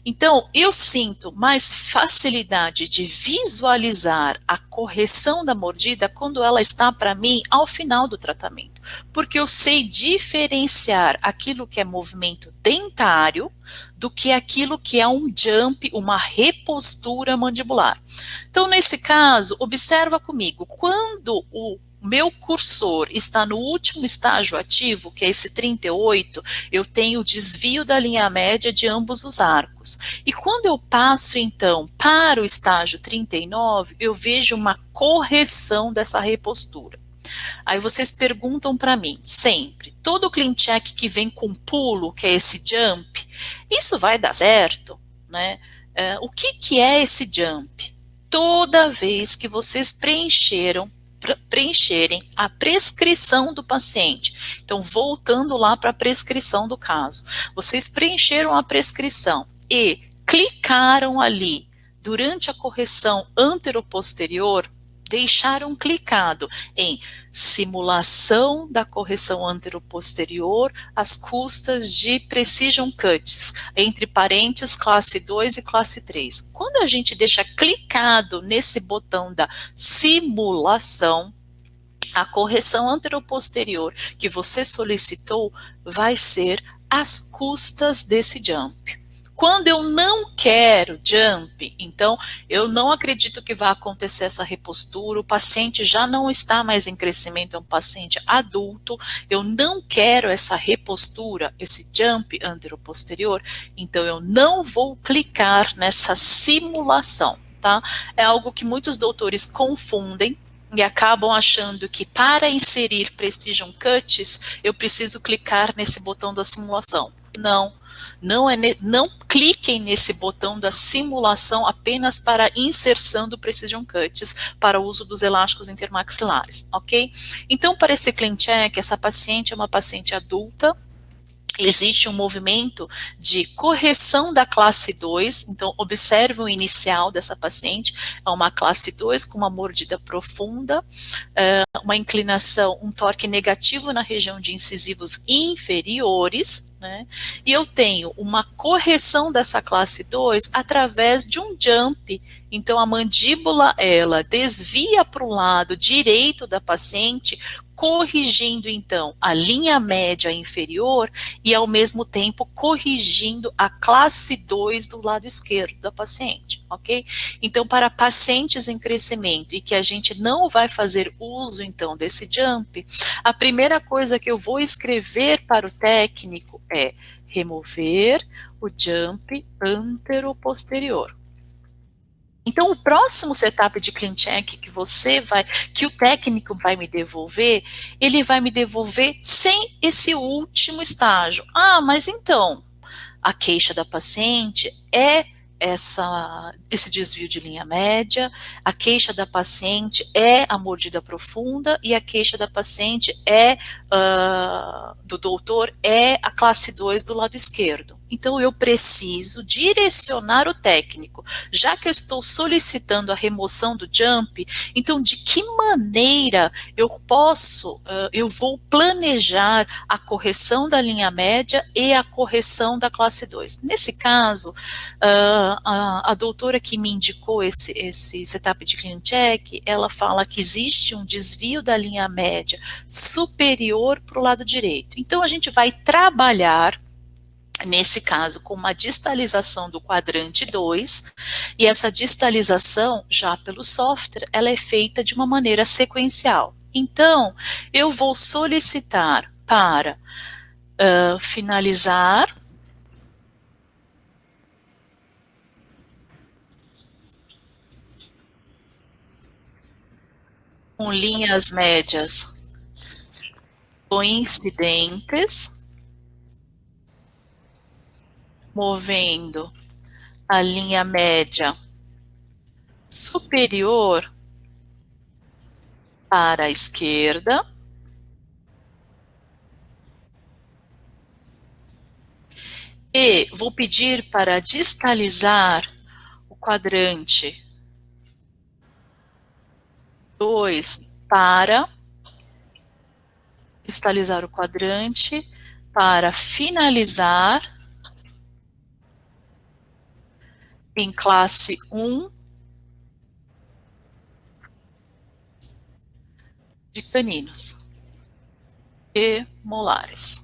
Então, eu sinto mais facilidade de visualizar a correção da mordida quando ela está para mim ao final do tratamento, porque eu sei diferenciar aquilo que é movimento dentário do que aquilo que é um jump, uma repostura mandibular. Então, nesse caso, observa comigo, quando o meu cursor está no último estágio ativo, que é esse 38, eu tenho o desvio da linha média de ambos os arcos. E quando eu passo, então, para o estágio 39, eu vejo uma correção dessa repostura. Aí vocês perguntam para mim, sempre, todo clean check que vem com pulo, que é esse jump, isso vai dar certo, né? O que é esse jump? Toda vez que vocês preencherem a prescrição do paciente. Então, voltando lá para a prescrição do caso. Vocês preencheram a prescrição e clicaram ali durante a correção anteroposterior, deixaram clicado em simulação da correção anteroposterior às custas de precision cuts, entre parênteses classe 2 e classe 3. Quando a gente deixa clicado nesse botão da simulação, a correção anteroposterior que você solicitou vai ser às custas desse jump. Quando eu não quero jump, então eu não acredito que vai acontecer essa repostura, o paciente já não está mais em crescimento, é um paciente adulto, eu não quero essa repostura, esse jump anteroposterior, então eu não vou clicar nessa simulação, tá? É algo que muitos doutores confundem e acabam achando que para inserir precision cuts, eu preciso clicar nesse botão da simulação. Não cliquem nesse botão da simulação apenas para inserção do precision cuts para o uso dos elásticos intermaxilares, ok? Então, para esse clean check, essa paciente é uma paciente adulta. Existe um movimento de correção da classe 2, então observe o inicial dessa paciente, é uma classe 2 com uma mordida profunda, uma inclinação, um torque negativo na região de incisivos inferiores, né? E eu tenho uma correção dessa classe 2 através de um jump, então a mandíbula, ela desvia para o lado direito da paciente, corrigindo então a linha média inferior e ao mesmo tempo corrigindo a classe 2 do lado esquerdo da paciente, ok? Então, para pacientes em crescimento e que a gente não vai fazer uso então desse jump, a primeira coisa que eu vou escrever para o técnico é remover o jump anteroposterior. Então, o próximo setup de clean check que o técnico vai me devolver, ele vai me devolver sem esse último estágio. Ah, mas então, a queixa da paciente é esse desvio de linha média, a queixa da paciente é a mordida profunda e a queixa da paciente do doutor é a classe 2 do lado esquerdo. Então, eu preciso direcionar o técnico, já que eu estou solicitando a remoção do jump, então de que maneira eu vou planejar a correção da linha média e a correção da classe 2. Nesse caso, a doutora que me indicou esse setup de clean check, ela fala que existe um desvio da linha média superior para o lado direito. Então, a gente vai trabalhar nesse caso, com uma distalização do quadrante 2, e essa distalização, já pelo software, ela é feita de uma maneira sequencial. Então, eu vou solicitar para finalizar com linhas médias coincidentes, movendo a linha média superior para a esquerda e vou pedir para distalizar o quadrante 2 para distalizar o quadrante para finalizar em classe 1 de caninos e molares.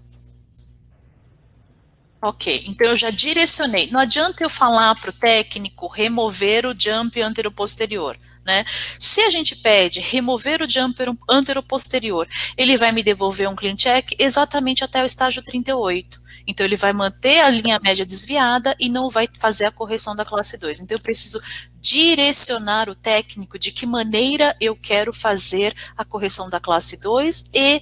Ok, então eu já direcionei. Não adianta eu falar para o técnico remover o jump anteroposterior, né? Se a gente pede remover o jump anteroposterior, ele vai me devolver um clean check exatamente até o estágio 38. Então, ele vai manter a linha média desviada e não vai fazer a correção da classe 2. Então, eu preciso direcionar o técnico de que maneira eu quero fazer a correção da classe 2 e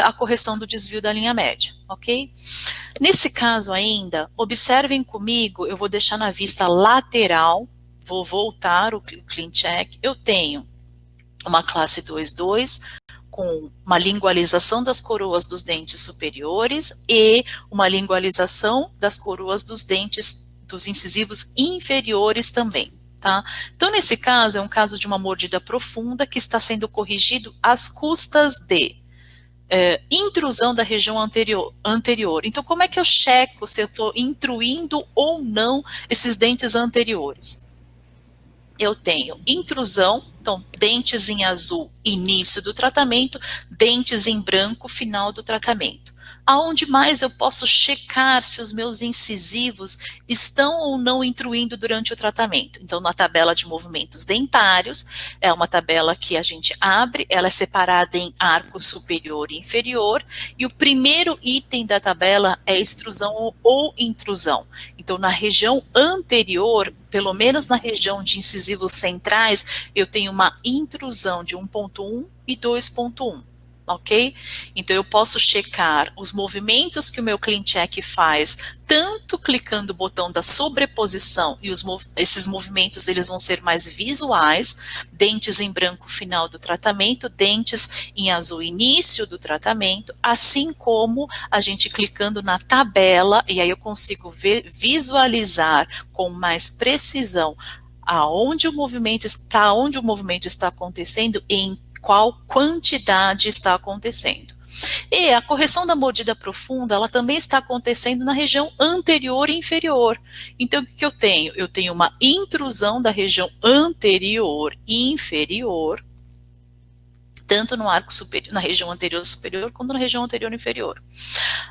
a correção do desvio da linha média, ok? Nesse caso ainda, observem comigo, eu vou deixar na vista lateral, vou voltar o clean check, eu tenho uma classe 2.2, com uma lingualização das coroas dos dentes superiores e uma lingualização das coroas dos dentes dos incisivos inferiores também. Tá? Então, nesse caso, é um caso de uma mordida profunda que está sendo corrigido às custas de intrusão da região anterior. Então, como é que eu checo se eu estou intruindo ou não esses dentes anteriores? Eu tenho intrusão, então, dentes em azul, início do tratamento, dentes em branco, final do tratamento. Aonde mais eu posso checar se os meus incisivos estão ou não intruindo durante o tratamento? Então, na tabela de movimentos dentários, é uma tabela que a gente abre, ela é separada em arco superior e inferior, e o primeiro item da tabela é extrusão ou intrusão. Então, na região anterior, pelo menos na região de incisivos centrais, eu tenho uma intrusão de 1.1 e 2.1. Ok? Então, eu posso checar os movimentos que o meu CleanCheck faz, tanto clicando o botão da sobreposição, e esses movimentos eles vão ser mais visuais, dentes em branco final do tratamento, dentes em azul início do tratamento, assim como a gente clicando na tabela, e aí eu consigo visualizar com mais precisão aonde o movimento está acontecendo e em qual quantidade está acontecendo. E a correção da mordida profunda, ela também está acontecendo na região anterior e inferior. Então, o que eu tenho? Eu tenho uma intrusão da região anterior e inferior, tanto no arco superior, na região anterior superior, quanto na região anterior e inferior.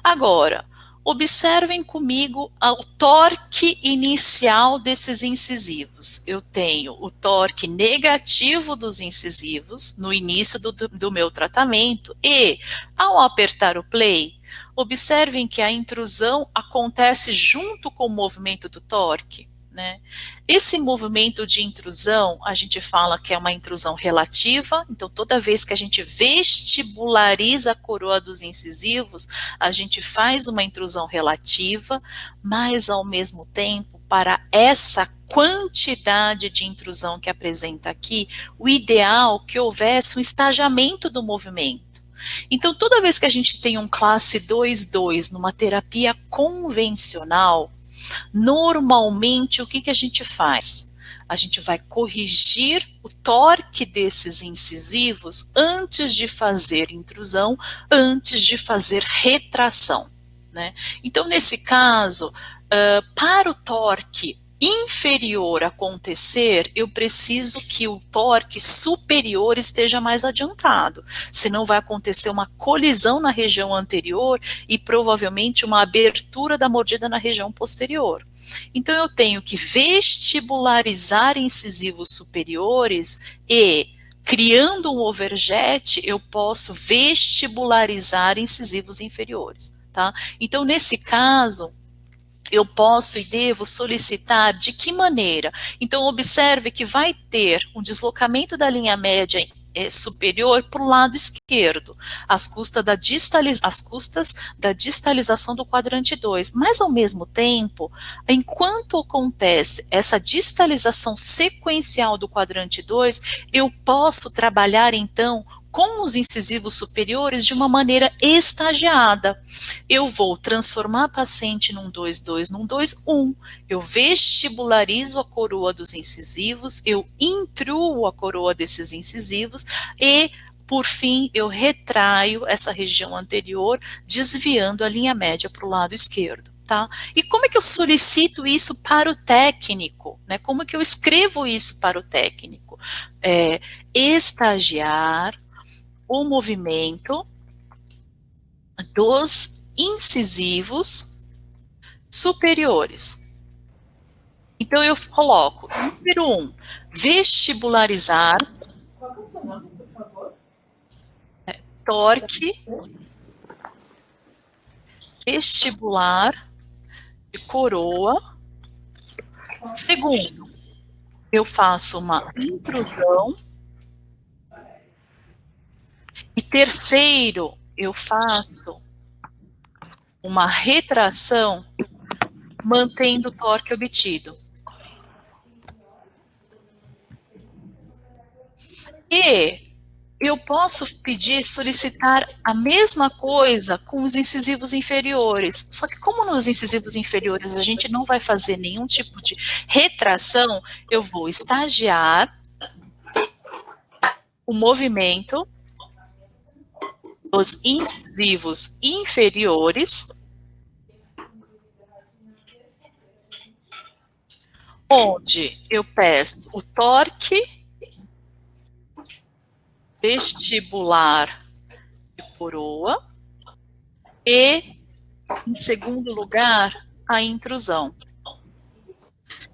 Agora, observem comigo o torque inicial desses incisivos. Eu tenho o torque negativo dos incisivos no início do meu tratamento e, ao apertar o play, observem que a intrusão acontece junto com o movimento do torque. Né? Esse movimento de intrusão, a gente fala que é uma intrusão relativa, então toda vez que a gente vestibulariza a coroa dos incisivos, a gente faz uma intrusão relativa, mas ao mesmo tempo, para essa quantidade de intrusão que apresenta aqui, o ideal é que houvesse um estagiamento do movimento. Então, toda vez que a gente tem um classe 2-2 numa terapia convencional, normalmente, o que a gente faz? A gente vai corrigir o torque desses incisivos antes de fazer intrusão, antes de fazer retração. Né? Então, nesse caso, para o torque inferior acontecer, eu preciso que o torque superior esteja mais adiantado, senão vai acontecer uma colisão na região anterior e provavelmente uma abertura da mordida na região posterior. Então eu tenho que vestibularizar incisivos superiores e, criando um overjet, eu posso vestibularizar incisivos inferiores, tá? Então nesse caso, eu posso e devo solicitar de que maneira? Então, observe que vai ter um deslocamento da linha média superior para o lado esquerdo, às custas da distalização do quadrante 2. Mas, ao mesmo tempo, enquanto acontece essa distalização sequencial do quadrante 2, eu posso trabalhar, então, com os incisivos superiores de uma maneira estagiada. Eu vou transformar a paciente num 2-2, num 2-1. Eu vestibularizo a coroa dos incisivos, eu intruo a coroa desses incisivos e, por fim, eu retraio essa região anterior, desviando a linha média para o lado esquerdo. Tá? E como é que eu solicito isso para o técnico? Né? Como é que eu escrevo isso para o técnico? Estagiar o movimento dos incisivos superiores. Então, eu coloco, número 1, vestibularizar. Qual é o seu nome, por favor? Torque vestibular de coroa. Segundo, eu faço uma intrusão. E terceiro, eu faço uma retração mantendo o torque obtido. E eu posso pedir, solicitar a mesma coisa com os incisivos inferiores. Só que como nos incisivos inferiores a gente não vai fazer nenhum tipo de retração, eu vou estagiar o movimento dos incisivos inferiores, onde eu peço o torque vestibular de coroa e, em segundo lugar, a intrusão.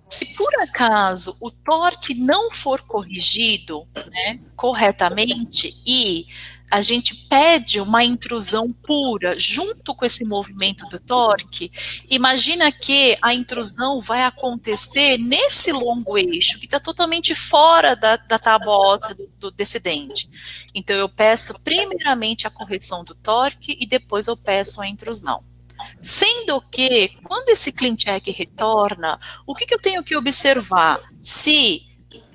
Se por acaso o torque não for corrigido, né, corretamente e a gente pede uma intrusão pura junto com esse movimento do torque, imagina que a intrusão vai acontecer nesse longo eixo, que está totalmente fora da tábua óssea desse dente. Então, eu peço primeiramente a correção do torque e depois eu peço a intrusão. Sendo que, quando esse clean check retorna, o que eu tenho que observar? Se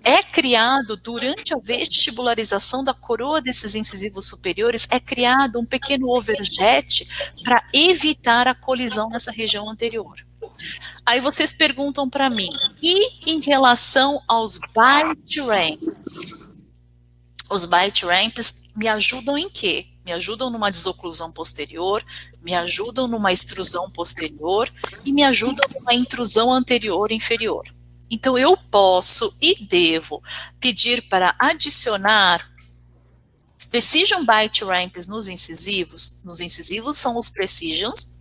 é criado, durante a vestibularização da coroa desses incisivos superiores, é criado um pequeno overjet para evitar a colisão nessa região anterior. Aí vocês perguntam para mim, e em relação aos bite ramps? Os bite ramps me ajudam em quê? Me ajudam numa desoclusão posterior, me ajudam numa extrusão posterior e me ajudam numa intrusão anterior e inferior. Então, eu posso e devo pedir para adicionar precision bite ramps nos incisivos. Nos incisivos são os precisions.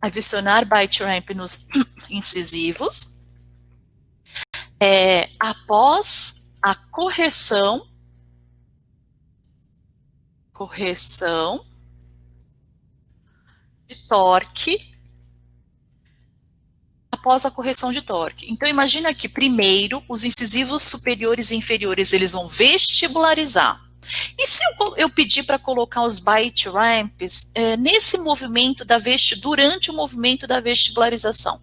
Adicionar bite ramp nos incisivos. Após a correção de torque, após a correção de torque. Então, imagina que primeiro os incisivos superiores e inferiores, eles vão vestibularizar. E se eu pedir para colocar os bite ramps nesse movimento durante o movimento da vestibularização?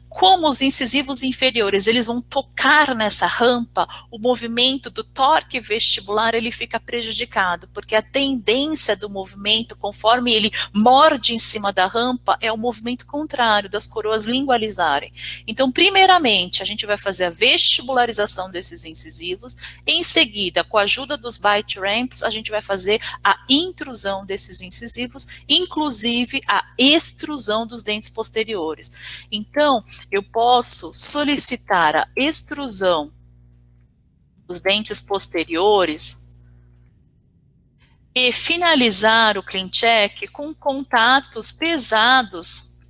Como os incisivos inferiores, eles vão tocar nessa rampa, o movimento do torque vestibular, ele fica prejudicado, porque a tendência do movimento, conforme ele morde em cima da rampa, é o movimento contrário, das coroas lingualizarem. Então, primeiramente, a gente vai fazer a vestibularização desses incisivos, em seguida, com a ajuda dos bite ramps, a gente vai fazer a intrusão desses incisivos, inclusive a extrusão dos dentes posteriores. Então, eu posso solicitar a extrusão dos dentes posteriores e finalizar o clean check com contatos pesados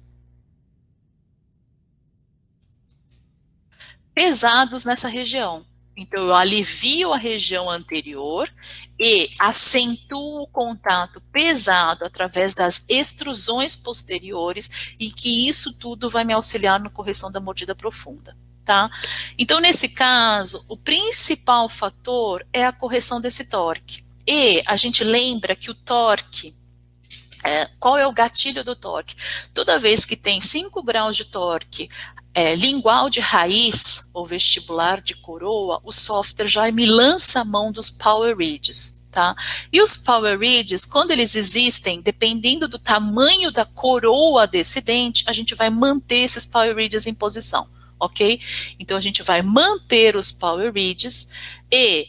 nessa região. Então, eu alivio a região anterior e acentuo o contato pesado através das extrusões posteriores, e que isso tudo vai me auxiliar na correção da mordida profunda, tá? Então, nesse caso, o principal fator é a correção desse torque. E a gente lembra que o torque, qual é o gatilho do torque? Toda vez que tem 5 graus de torque, lingual de raiz ou vestibular de coroa, o software já me lança a mão dos power reads, tá? E os power reads, quando eles existem, dependendo do tamanho da coroa desse dente, a gente vai manter esses power reads em posição, ok? Então, a gente vai manter os power reads e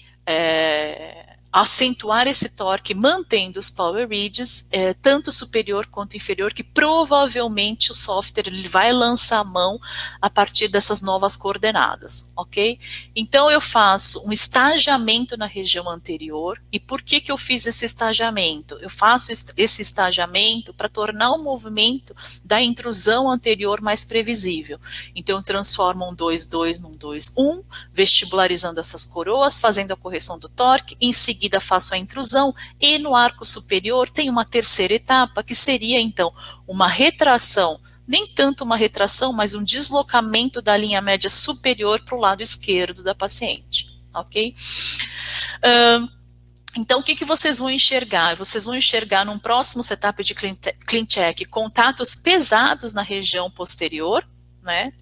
acentuar esse torque mantendo os power reads, tanto superior quanto inferior, que provavelmente o software ele vai lançar a mão a partir dessas novas coordenadas, ok? Então, eu faço um estagiamento na região anterior. E por que eu fiz esse estagiamento? Eu faço esse estagiamento para tornar o movimento da intrusão anterior mais previsível. Então, eu transformo um 2-2 num 2-1, vestibularizando essas coroas, fazendo a correção do torque, em seguida faço a intrusão, e no arco superior tem uma terceira etapa, que seria então uma retração, nem tanto uma retração, mas um deslocamento da linha média superior para o lado esquerdo da paciente, ok? Então, o que vocês vão enxergar? Vocês vão enxergar num próximo setup de clean check contatos pesados na região posterior, né?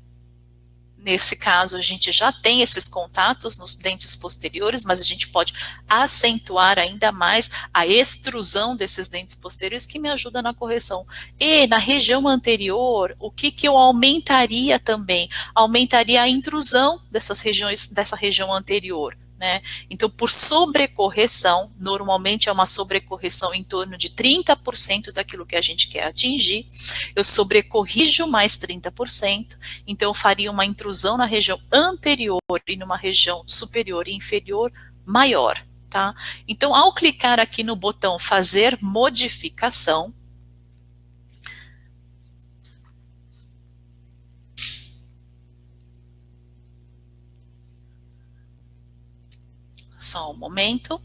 Nesse caso, a gente já tem esses contatos nos dentes posteriores, mas a gente pode acentuar ainda mais a extrusão desses dentes posteriores, que me ajuda na correção. E na região anterior, o que eu aumentaria também? Aumentaria a intrusão dessa região anterior. Né? Então, por sobrecorreção, normalmente é uma sobrecorreção em torno de 30% daquilo que a gente quer atingir, eu sobrecorrijo mais 30%, então eu faria uma intrusão na região anterior e numa região superior e inferior maior, tá? Então, ao clicar aqui no botão fazer modificação, só um momento.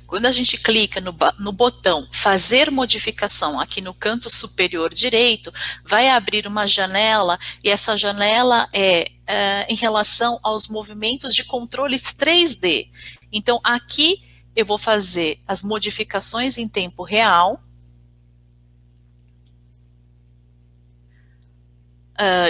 Quando a gente clica no botão fazer modificação aqui no canto superior direito, vai abrir uma janela, e essa janela é em relação aos movimentos de controles 3D. Então, aqui eu vou fazer as modificações em tempo real,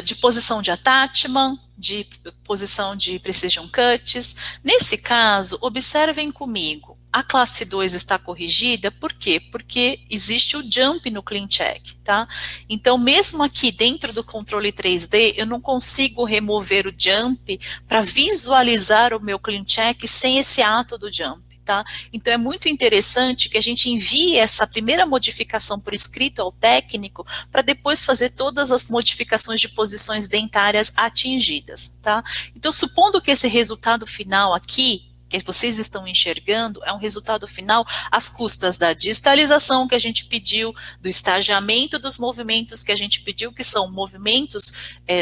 de posição de attachment, de posição de precision cuts. Nesse caso, observem comigo, a classe 2 está corrigida, por quê? Porque existe o jump no clean check, tá? Então, mesmo aqui dentro do controle 3D, eu não consigo remover o jump para visualizar o meu clean check sem esse ato do jump. Tá? Então é muito interessante que a gente envie essa primeira modificação por escrito ao técnico para depois fazer todas as modificações de posições dentárias atingidas, tá? Então, supondo que esse resultado final aqui que vocês estão enxergando é um resultado final às custas da distalização que a gente pediu, do estagiamento dos movimentos que a gente pediu, que são movimentos,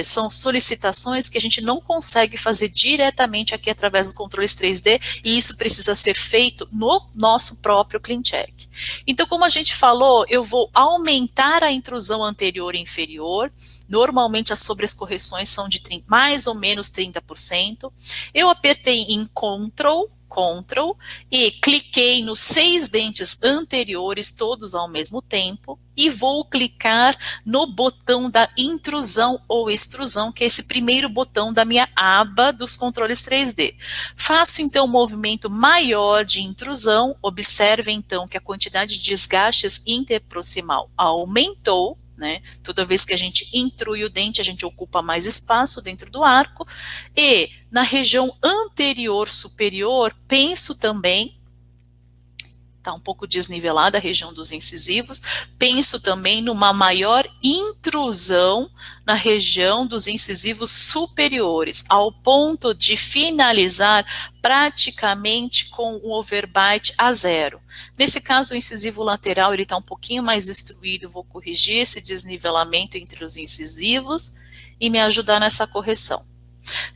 são solicitações que a gente não consegue fazer diretamente aqui através dos controles 3D, e isso precisa ser feito no nosso próprio clean check. Então, como a gente falou, eu vou aumentar a intrusão anterior e inferior, normalmente as sobrescorreções são de mais ou menos 30%, eu apertei em Ctrl e cliquei nos 6 dentes anteriores, todos ao mesmo tempo, e vou clicar no botão da intrusão ou extrusão, que é esse primeiro botão da minha aba dos controles 3D. Faço então um movimento maior de intrusão, observe então que a quantidade de desgastes interproximal aumentou, né? Toda vez que a gente intrui o dente, a gente ocupa mais espaço dentro do arco, e na região anterior superior, penso também, está um pouco desnivelada a região dos incisivos, penso também numa maior intrusão na região dos incisivos superiores, ao ponto de finalizar praticamente com o overbite a 0. Nesse caso, o incisivo lateral ele está um pouquinho mais destruído, vou corrigir esse desnivelamento entre os incisivos e me ajudar nessa correção.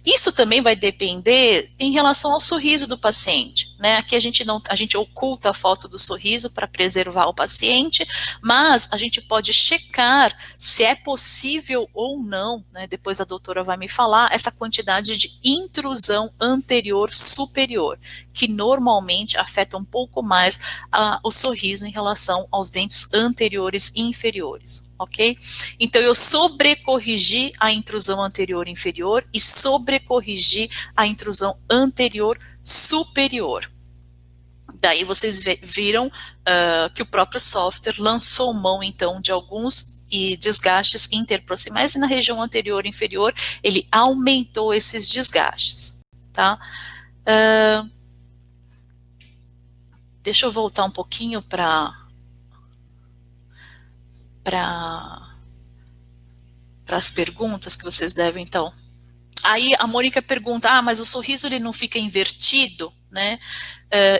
Isso também vai depender em relação ao sorriso do paciente, né? Aqui a gente oculta a foto do sorriso para preservar o paciente, mas a gente pode checar se é possível ou não, né? Depois a doutora vai me falar, essa quantidade de intrusão anterior superior, que normalmente afeta um pouco mais o sorriso em relação aos dentes anteriores e inferiores, ok? Então, eu sobrecorrigi a intrusão anterior e inferior e sobrecorrigi a intrusão anterior superior. Daí vocês viram que o próprio software lançou mão, então, de alguns desgastes interproximais, e na região anterior e inferior ele aumentou esses desgastes, tá? Deixa eu voltar um pouquinho para as perguntas que vocês devem, então. Aí a Mônica pergunta, mas o sorriso ele não fica invertido, né?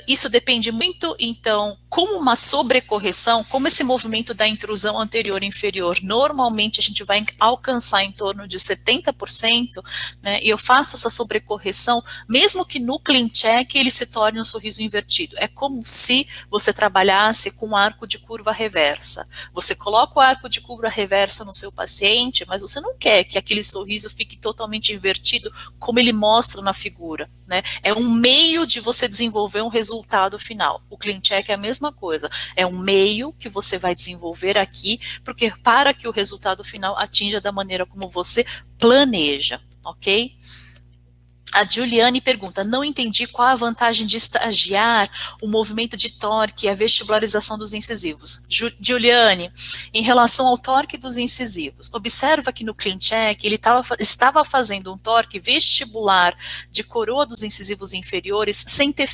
Isso depende muito, então, como uma sobrecorreção, como esse movimento da intrusão anterior e inferior, normalmente a gente vai alcançar em torno de 70%, né, e eu faço essa sobrecorreção, mesmo que no clean check ele se torne um sorriso invertido. É como se você trabalhasse com um arco de curva reversa. Você coloca o arco de curva reversa no seu paciente, mas você não quer que aquele sorriso fique totalmente invertido, como ele mostra na figura, né? É um meio de você desenvolver um resultado final. O clean check é a mesma coisa, é um meio que você vai desenvolver aqui, porque para que o resultado final atinja da maneira como você planeja, ok? A Juliane pergunta, não entendi qual a vantagem de estagiar o movimento de torque e a vestibularização dos incisivos. Juliane, em relação ao torque dos incisivos, observa que no CleanCheck ele estava fazendo um torque vestibular de coroa dos incisivos inferiores sem ter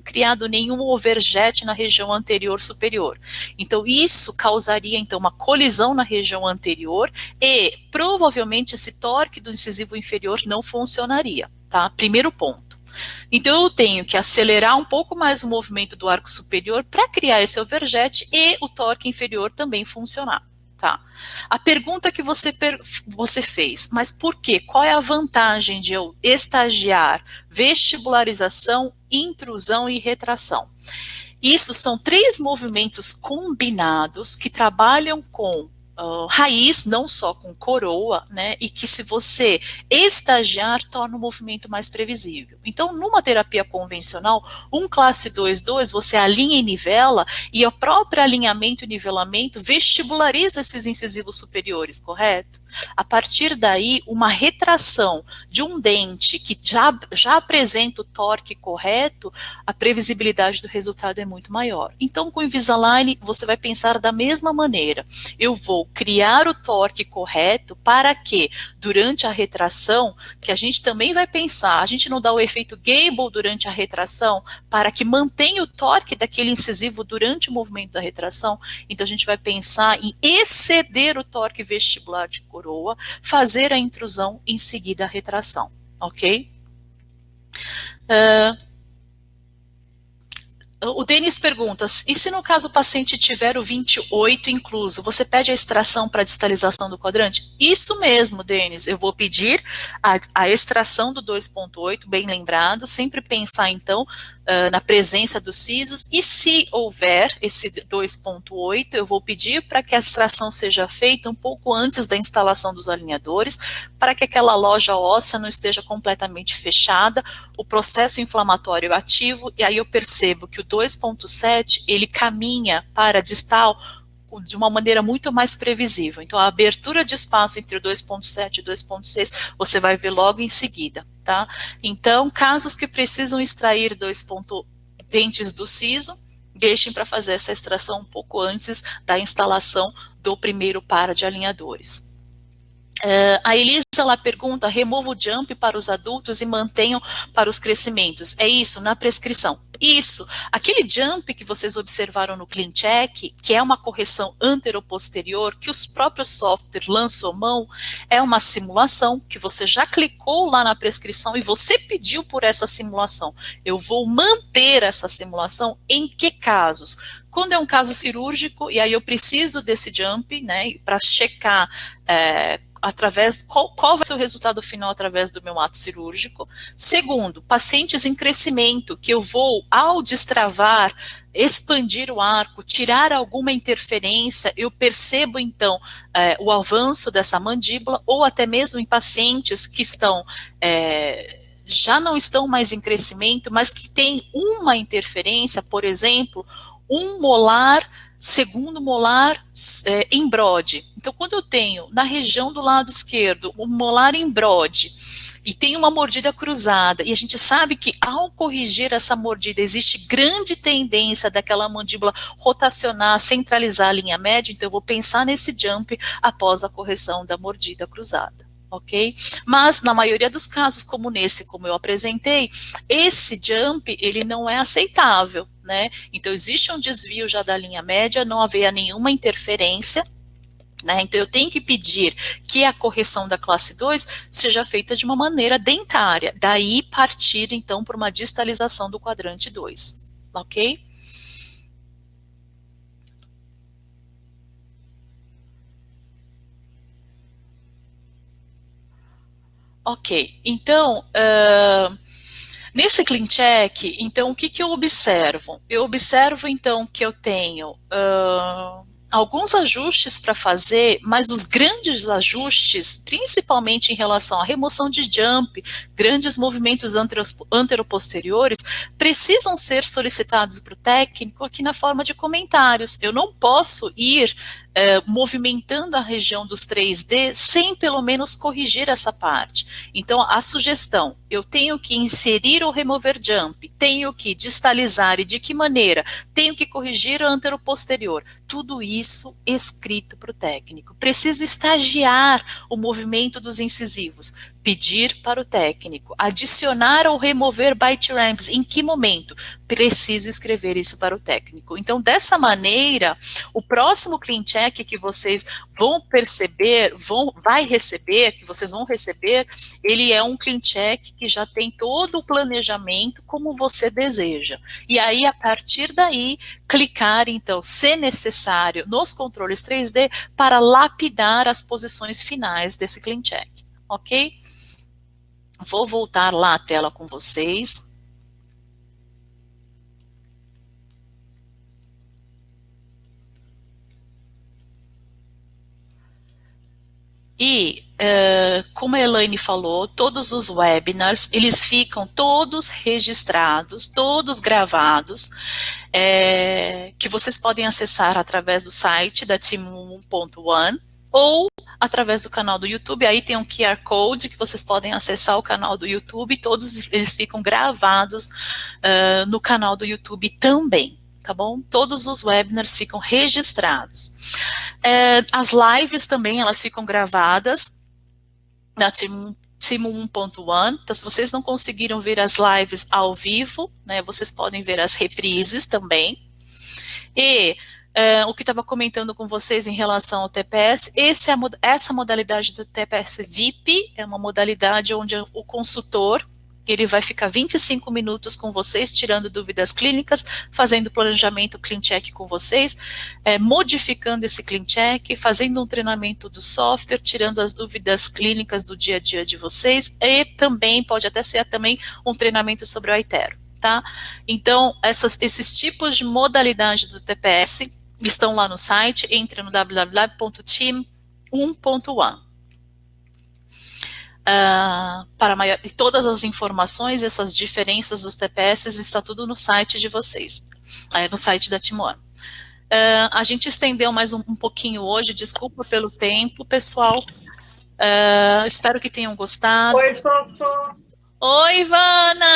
criado nenhum overjet na região anterior superior. Então isso causaria então uma colisão na região anterior e provavelmente esse torque do incisivo inferior não funcionaria. Tá? Primeiro ponto. Então eu tenho que acelerar um pouco mais o movimento do arco superior para criar esse overjet e o torque inferior também funcionar. Tá? A pergunta que você fez, mas por quê? Qual é a vantagem de eu estagiar vestibularização, intrusão e retração? Isso são 3 movimentos combinados que trabalham com raiz, não só com coroa, né, e que se você estagiar, torna o movimento mais previsível. Então, numa terapia convencional, classe 2-2, você alinha e nivela, e o próprio alinhamento e nivelamento vestibulariza esses incisivos superiores, correto? A partir daí, uma retração de um dente que já apresenta o torque correto, a previsibilidade do resultado é muito maior. Então, com o Invisalign, você vai pensar da mesma maneira. Eu vou criar o torque correto para que, durante a retração, que a gente também vai pensar, a gente não dá o efeito Gable durante a retração, para que mantenha o torque daquele incisivo durante o movimento da retração, então a gente vai pensar em exceder o torque vestibular de coroa, fazer a intrusão, em seguida a retração, ok? O Denis pergunta, e se no caso o paciente tiver o 28 incluso, você pede a extração para a distalização do quadrante? Isso mesmo, Denis, eu vou pedir a extração do 2.8, bem lembrado, sempre pensar então na presença dos sisos, e se houver esse 2.8, eu vou pedir para que a extração seja feita um pouco antes da instalação dos alinhadores, para que aquela loja óssea não esteja completamente fechada, o processo inflamatório ativo, e aí eu percebo que o 2.7, ele caminha para a distal de uma maneira muito mais previsível. Então, a abertura de espaço entre o 2.7 e 2.6, você vai ver logo em seguida, tá? Então, casos que precisam extrair dentes do siso, deixem para fazer essa extração um pouco antes da instalação do primeiro par de alinhadores. A Elisa, ela pergunta, remova o jump para os adultos e mantenham para os crescimentos. É isso, na prescrição. Isso, aquele jump que vocês observaram no CleanCheck, que é uma correção anteroposterior, que os próprios softwares lançam mão, é uma simulação que você já clicou lá na prescrição e você pediu por essa simulação. Eu vou manter essa simulação em que casos? Quando é um caso cirúrgico, e aí eu preciso desse jump, né, para checar qual vai ser o resultado final através do meu ato cirúrgico. Segundo, pacientes em crescimento, que eu vou, ao destravar, expandir o arco, tirar alguma interferência, eu percebo então o avanço dessa mandíbula, ou até mesmo em pacientes que já não estão mais em crescimento, mas que tem uma interferência, por exemplo, um molar, segundo molar em brode. Então, quando eu tenho na região do lado esquerdo um molar em brode e tem uma mordida cruzada, e a gente sabe que ao corrigir essa mordida existe grande tendência daquela mandíbula rotacionar, centralizar a linha média, então eu vou pensar nesse jump após a correção da mordida cruzada. Ok? Mas na maioria dos casos, como eu apresentei, esse jump, ele não é aceitável, né? Então existe um desvio já da linha média, não haveria nenhuma interferência, né? Então eu tenho que pedir que a correção da classe 2 seja feita de uma maneira dentária, daí partir então para uma distalização do quadrante 2, ok? Ok, então, nesse CleanCheck, então, o que eu observo? Eu observo, então, que eu tenho alguns ajustes para fazer, mas os grandes ajustes, principalmente em relação à remoção de jump, grandes movimentos anteroposteriores, precisam ser solicitados para o técnico aqui na forma de comentários. Eu não posso ir movimentando a região dos 3D sem pelo menos corrigir essa parte. Então, a sugestão, eu tenho que inserir ou remover jump, tenho que distalizar e de que maneira, tenho que corrigir o antero-posterior, tudo isso escrito para o técnico. Preciso estagiar o movimento dos incisivos, pedir para o técnico, adicionar ou remover bite ramps, em que momento? Preciso escrever isso para o técnico. Então, dessa maneira, o próximo clean check que vocês vão perceber, que vocês vão receber, ele é um clean check que já tem todo o planejamento como você deseja. E aí, a partir daí, clicar, então, se necessário, nos controles 3D para lapidar as posições finais desse clean check, ok? Vou voltar lá à tela com vocês. E, como a Elaine falou, todos os webinars, eles ficam todos registrados, todos gravados, que vocês podem acessar através do site da Team 1.1 ou através do canal do YouTube. Aí tem um QR Code que vocês podem acessar o canal do YouTube, todos eles ficam gravados no canal do YouTube também, tá bom? Todos os webinars ficam registrados. As lives também, elas ficam gravadas na Team 1.1, então se vocês não conseguiram ver as lives ao vivo, né, vocês podem ver as reprises também. E o que estava comentando com vocês em relação ao TPS, essa modalidade do TPS VIP é uma modalidade onde o consultor, ele vai ficar 25 minutos com vocês, tirando dúvidas clínicas, fazendo planejamento clean check com vocês, modificando esse clean check, fazendo um treinamento do software, tirando as dúvidas clínicas do dia a dia de vocês, e também pode até ser também um treinamento sobre o iTero, tá? Então, esses tipos de modalidade do TPS estão lá no site, entre no www.team1.1. E todas as informações, essas diferenças dos TPS, está tudo no site de vocês, no site da Team 1. A gente estendeu mais um pouquinho hoje, desculpa pelo tempo, pessoal. Espero que tenham gostado. Oi, Sossô. Oi, Ivana!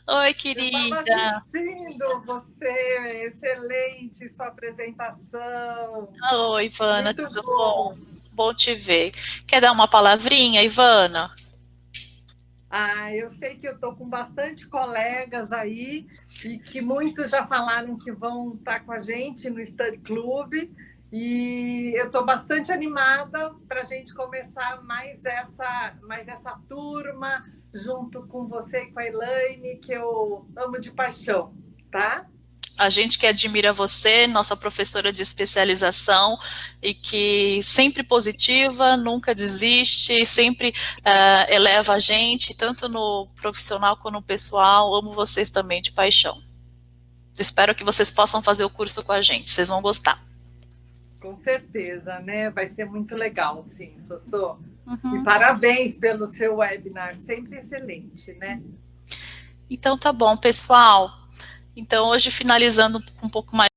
Oi, querida! Eu estava assistindo você, excelente sua apresentação. Oi, Ivana, Muito tudo bom? Bom te ver. Quer dar uma palavrinha, Ivana? Eu sei que eu estou com bastante colegas aí e que muitos já falaram que vão estar com a gente no Study Club. E eu estou bastante animada para a gente começar mais essa turma junto com você e com a Elaine, que eu amo de paixão, tá? A gente que admira você, nossa professora de especialização, e que sempre positiva, nunca desiste, sempre eleva a gente, tanto no profissional quanto no pessoal. Amo vocês também de paixão. Espero que vocês possam fazer o curso com a gente, vocês vão gostar. Com certeza, né? Vai ser muito legal, sim, Sossô. Uhum. E parabéns pelo seu webinar, sempre excelente, né? Então tá bom, pessoal. Então hoje finalizando um pouco mais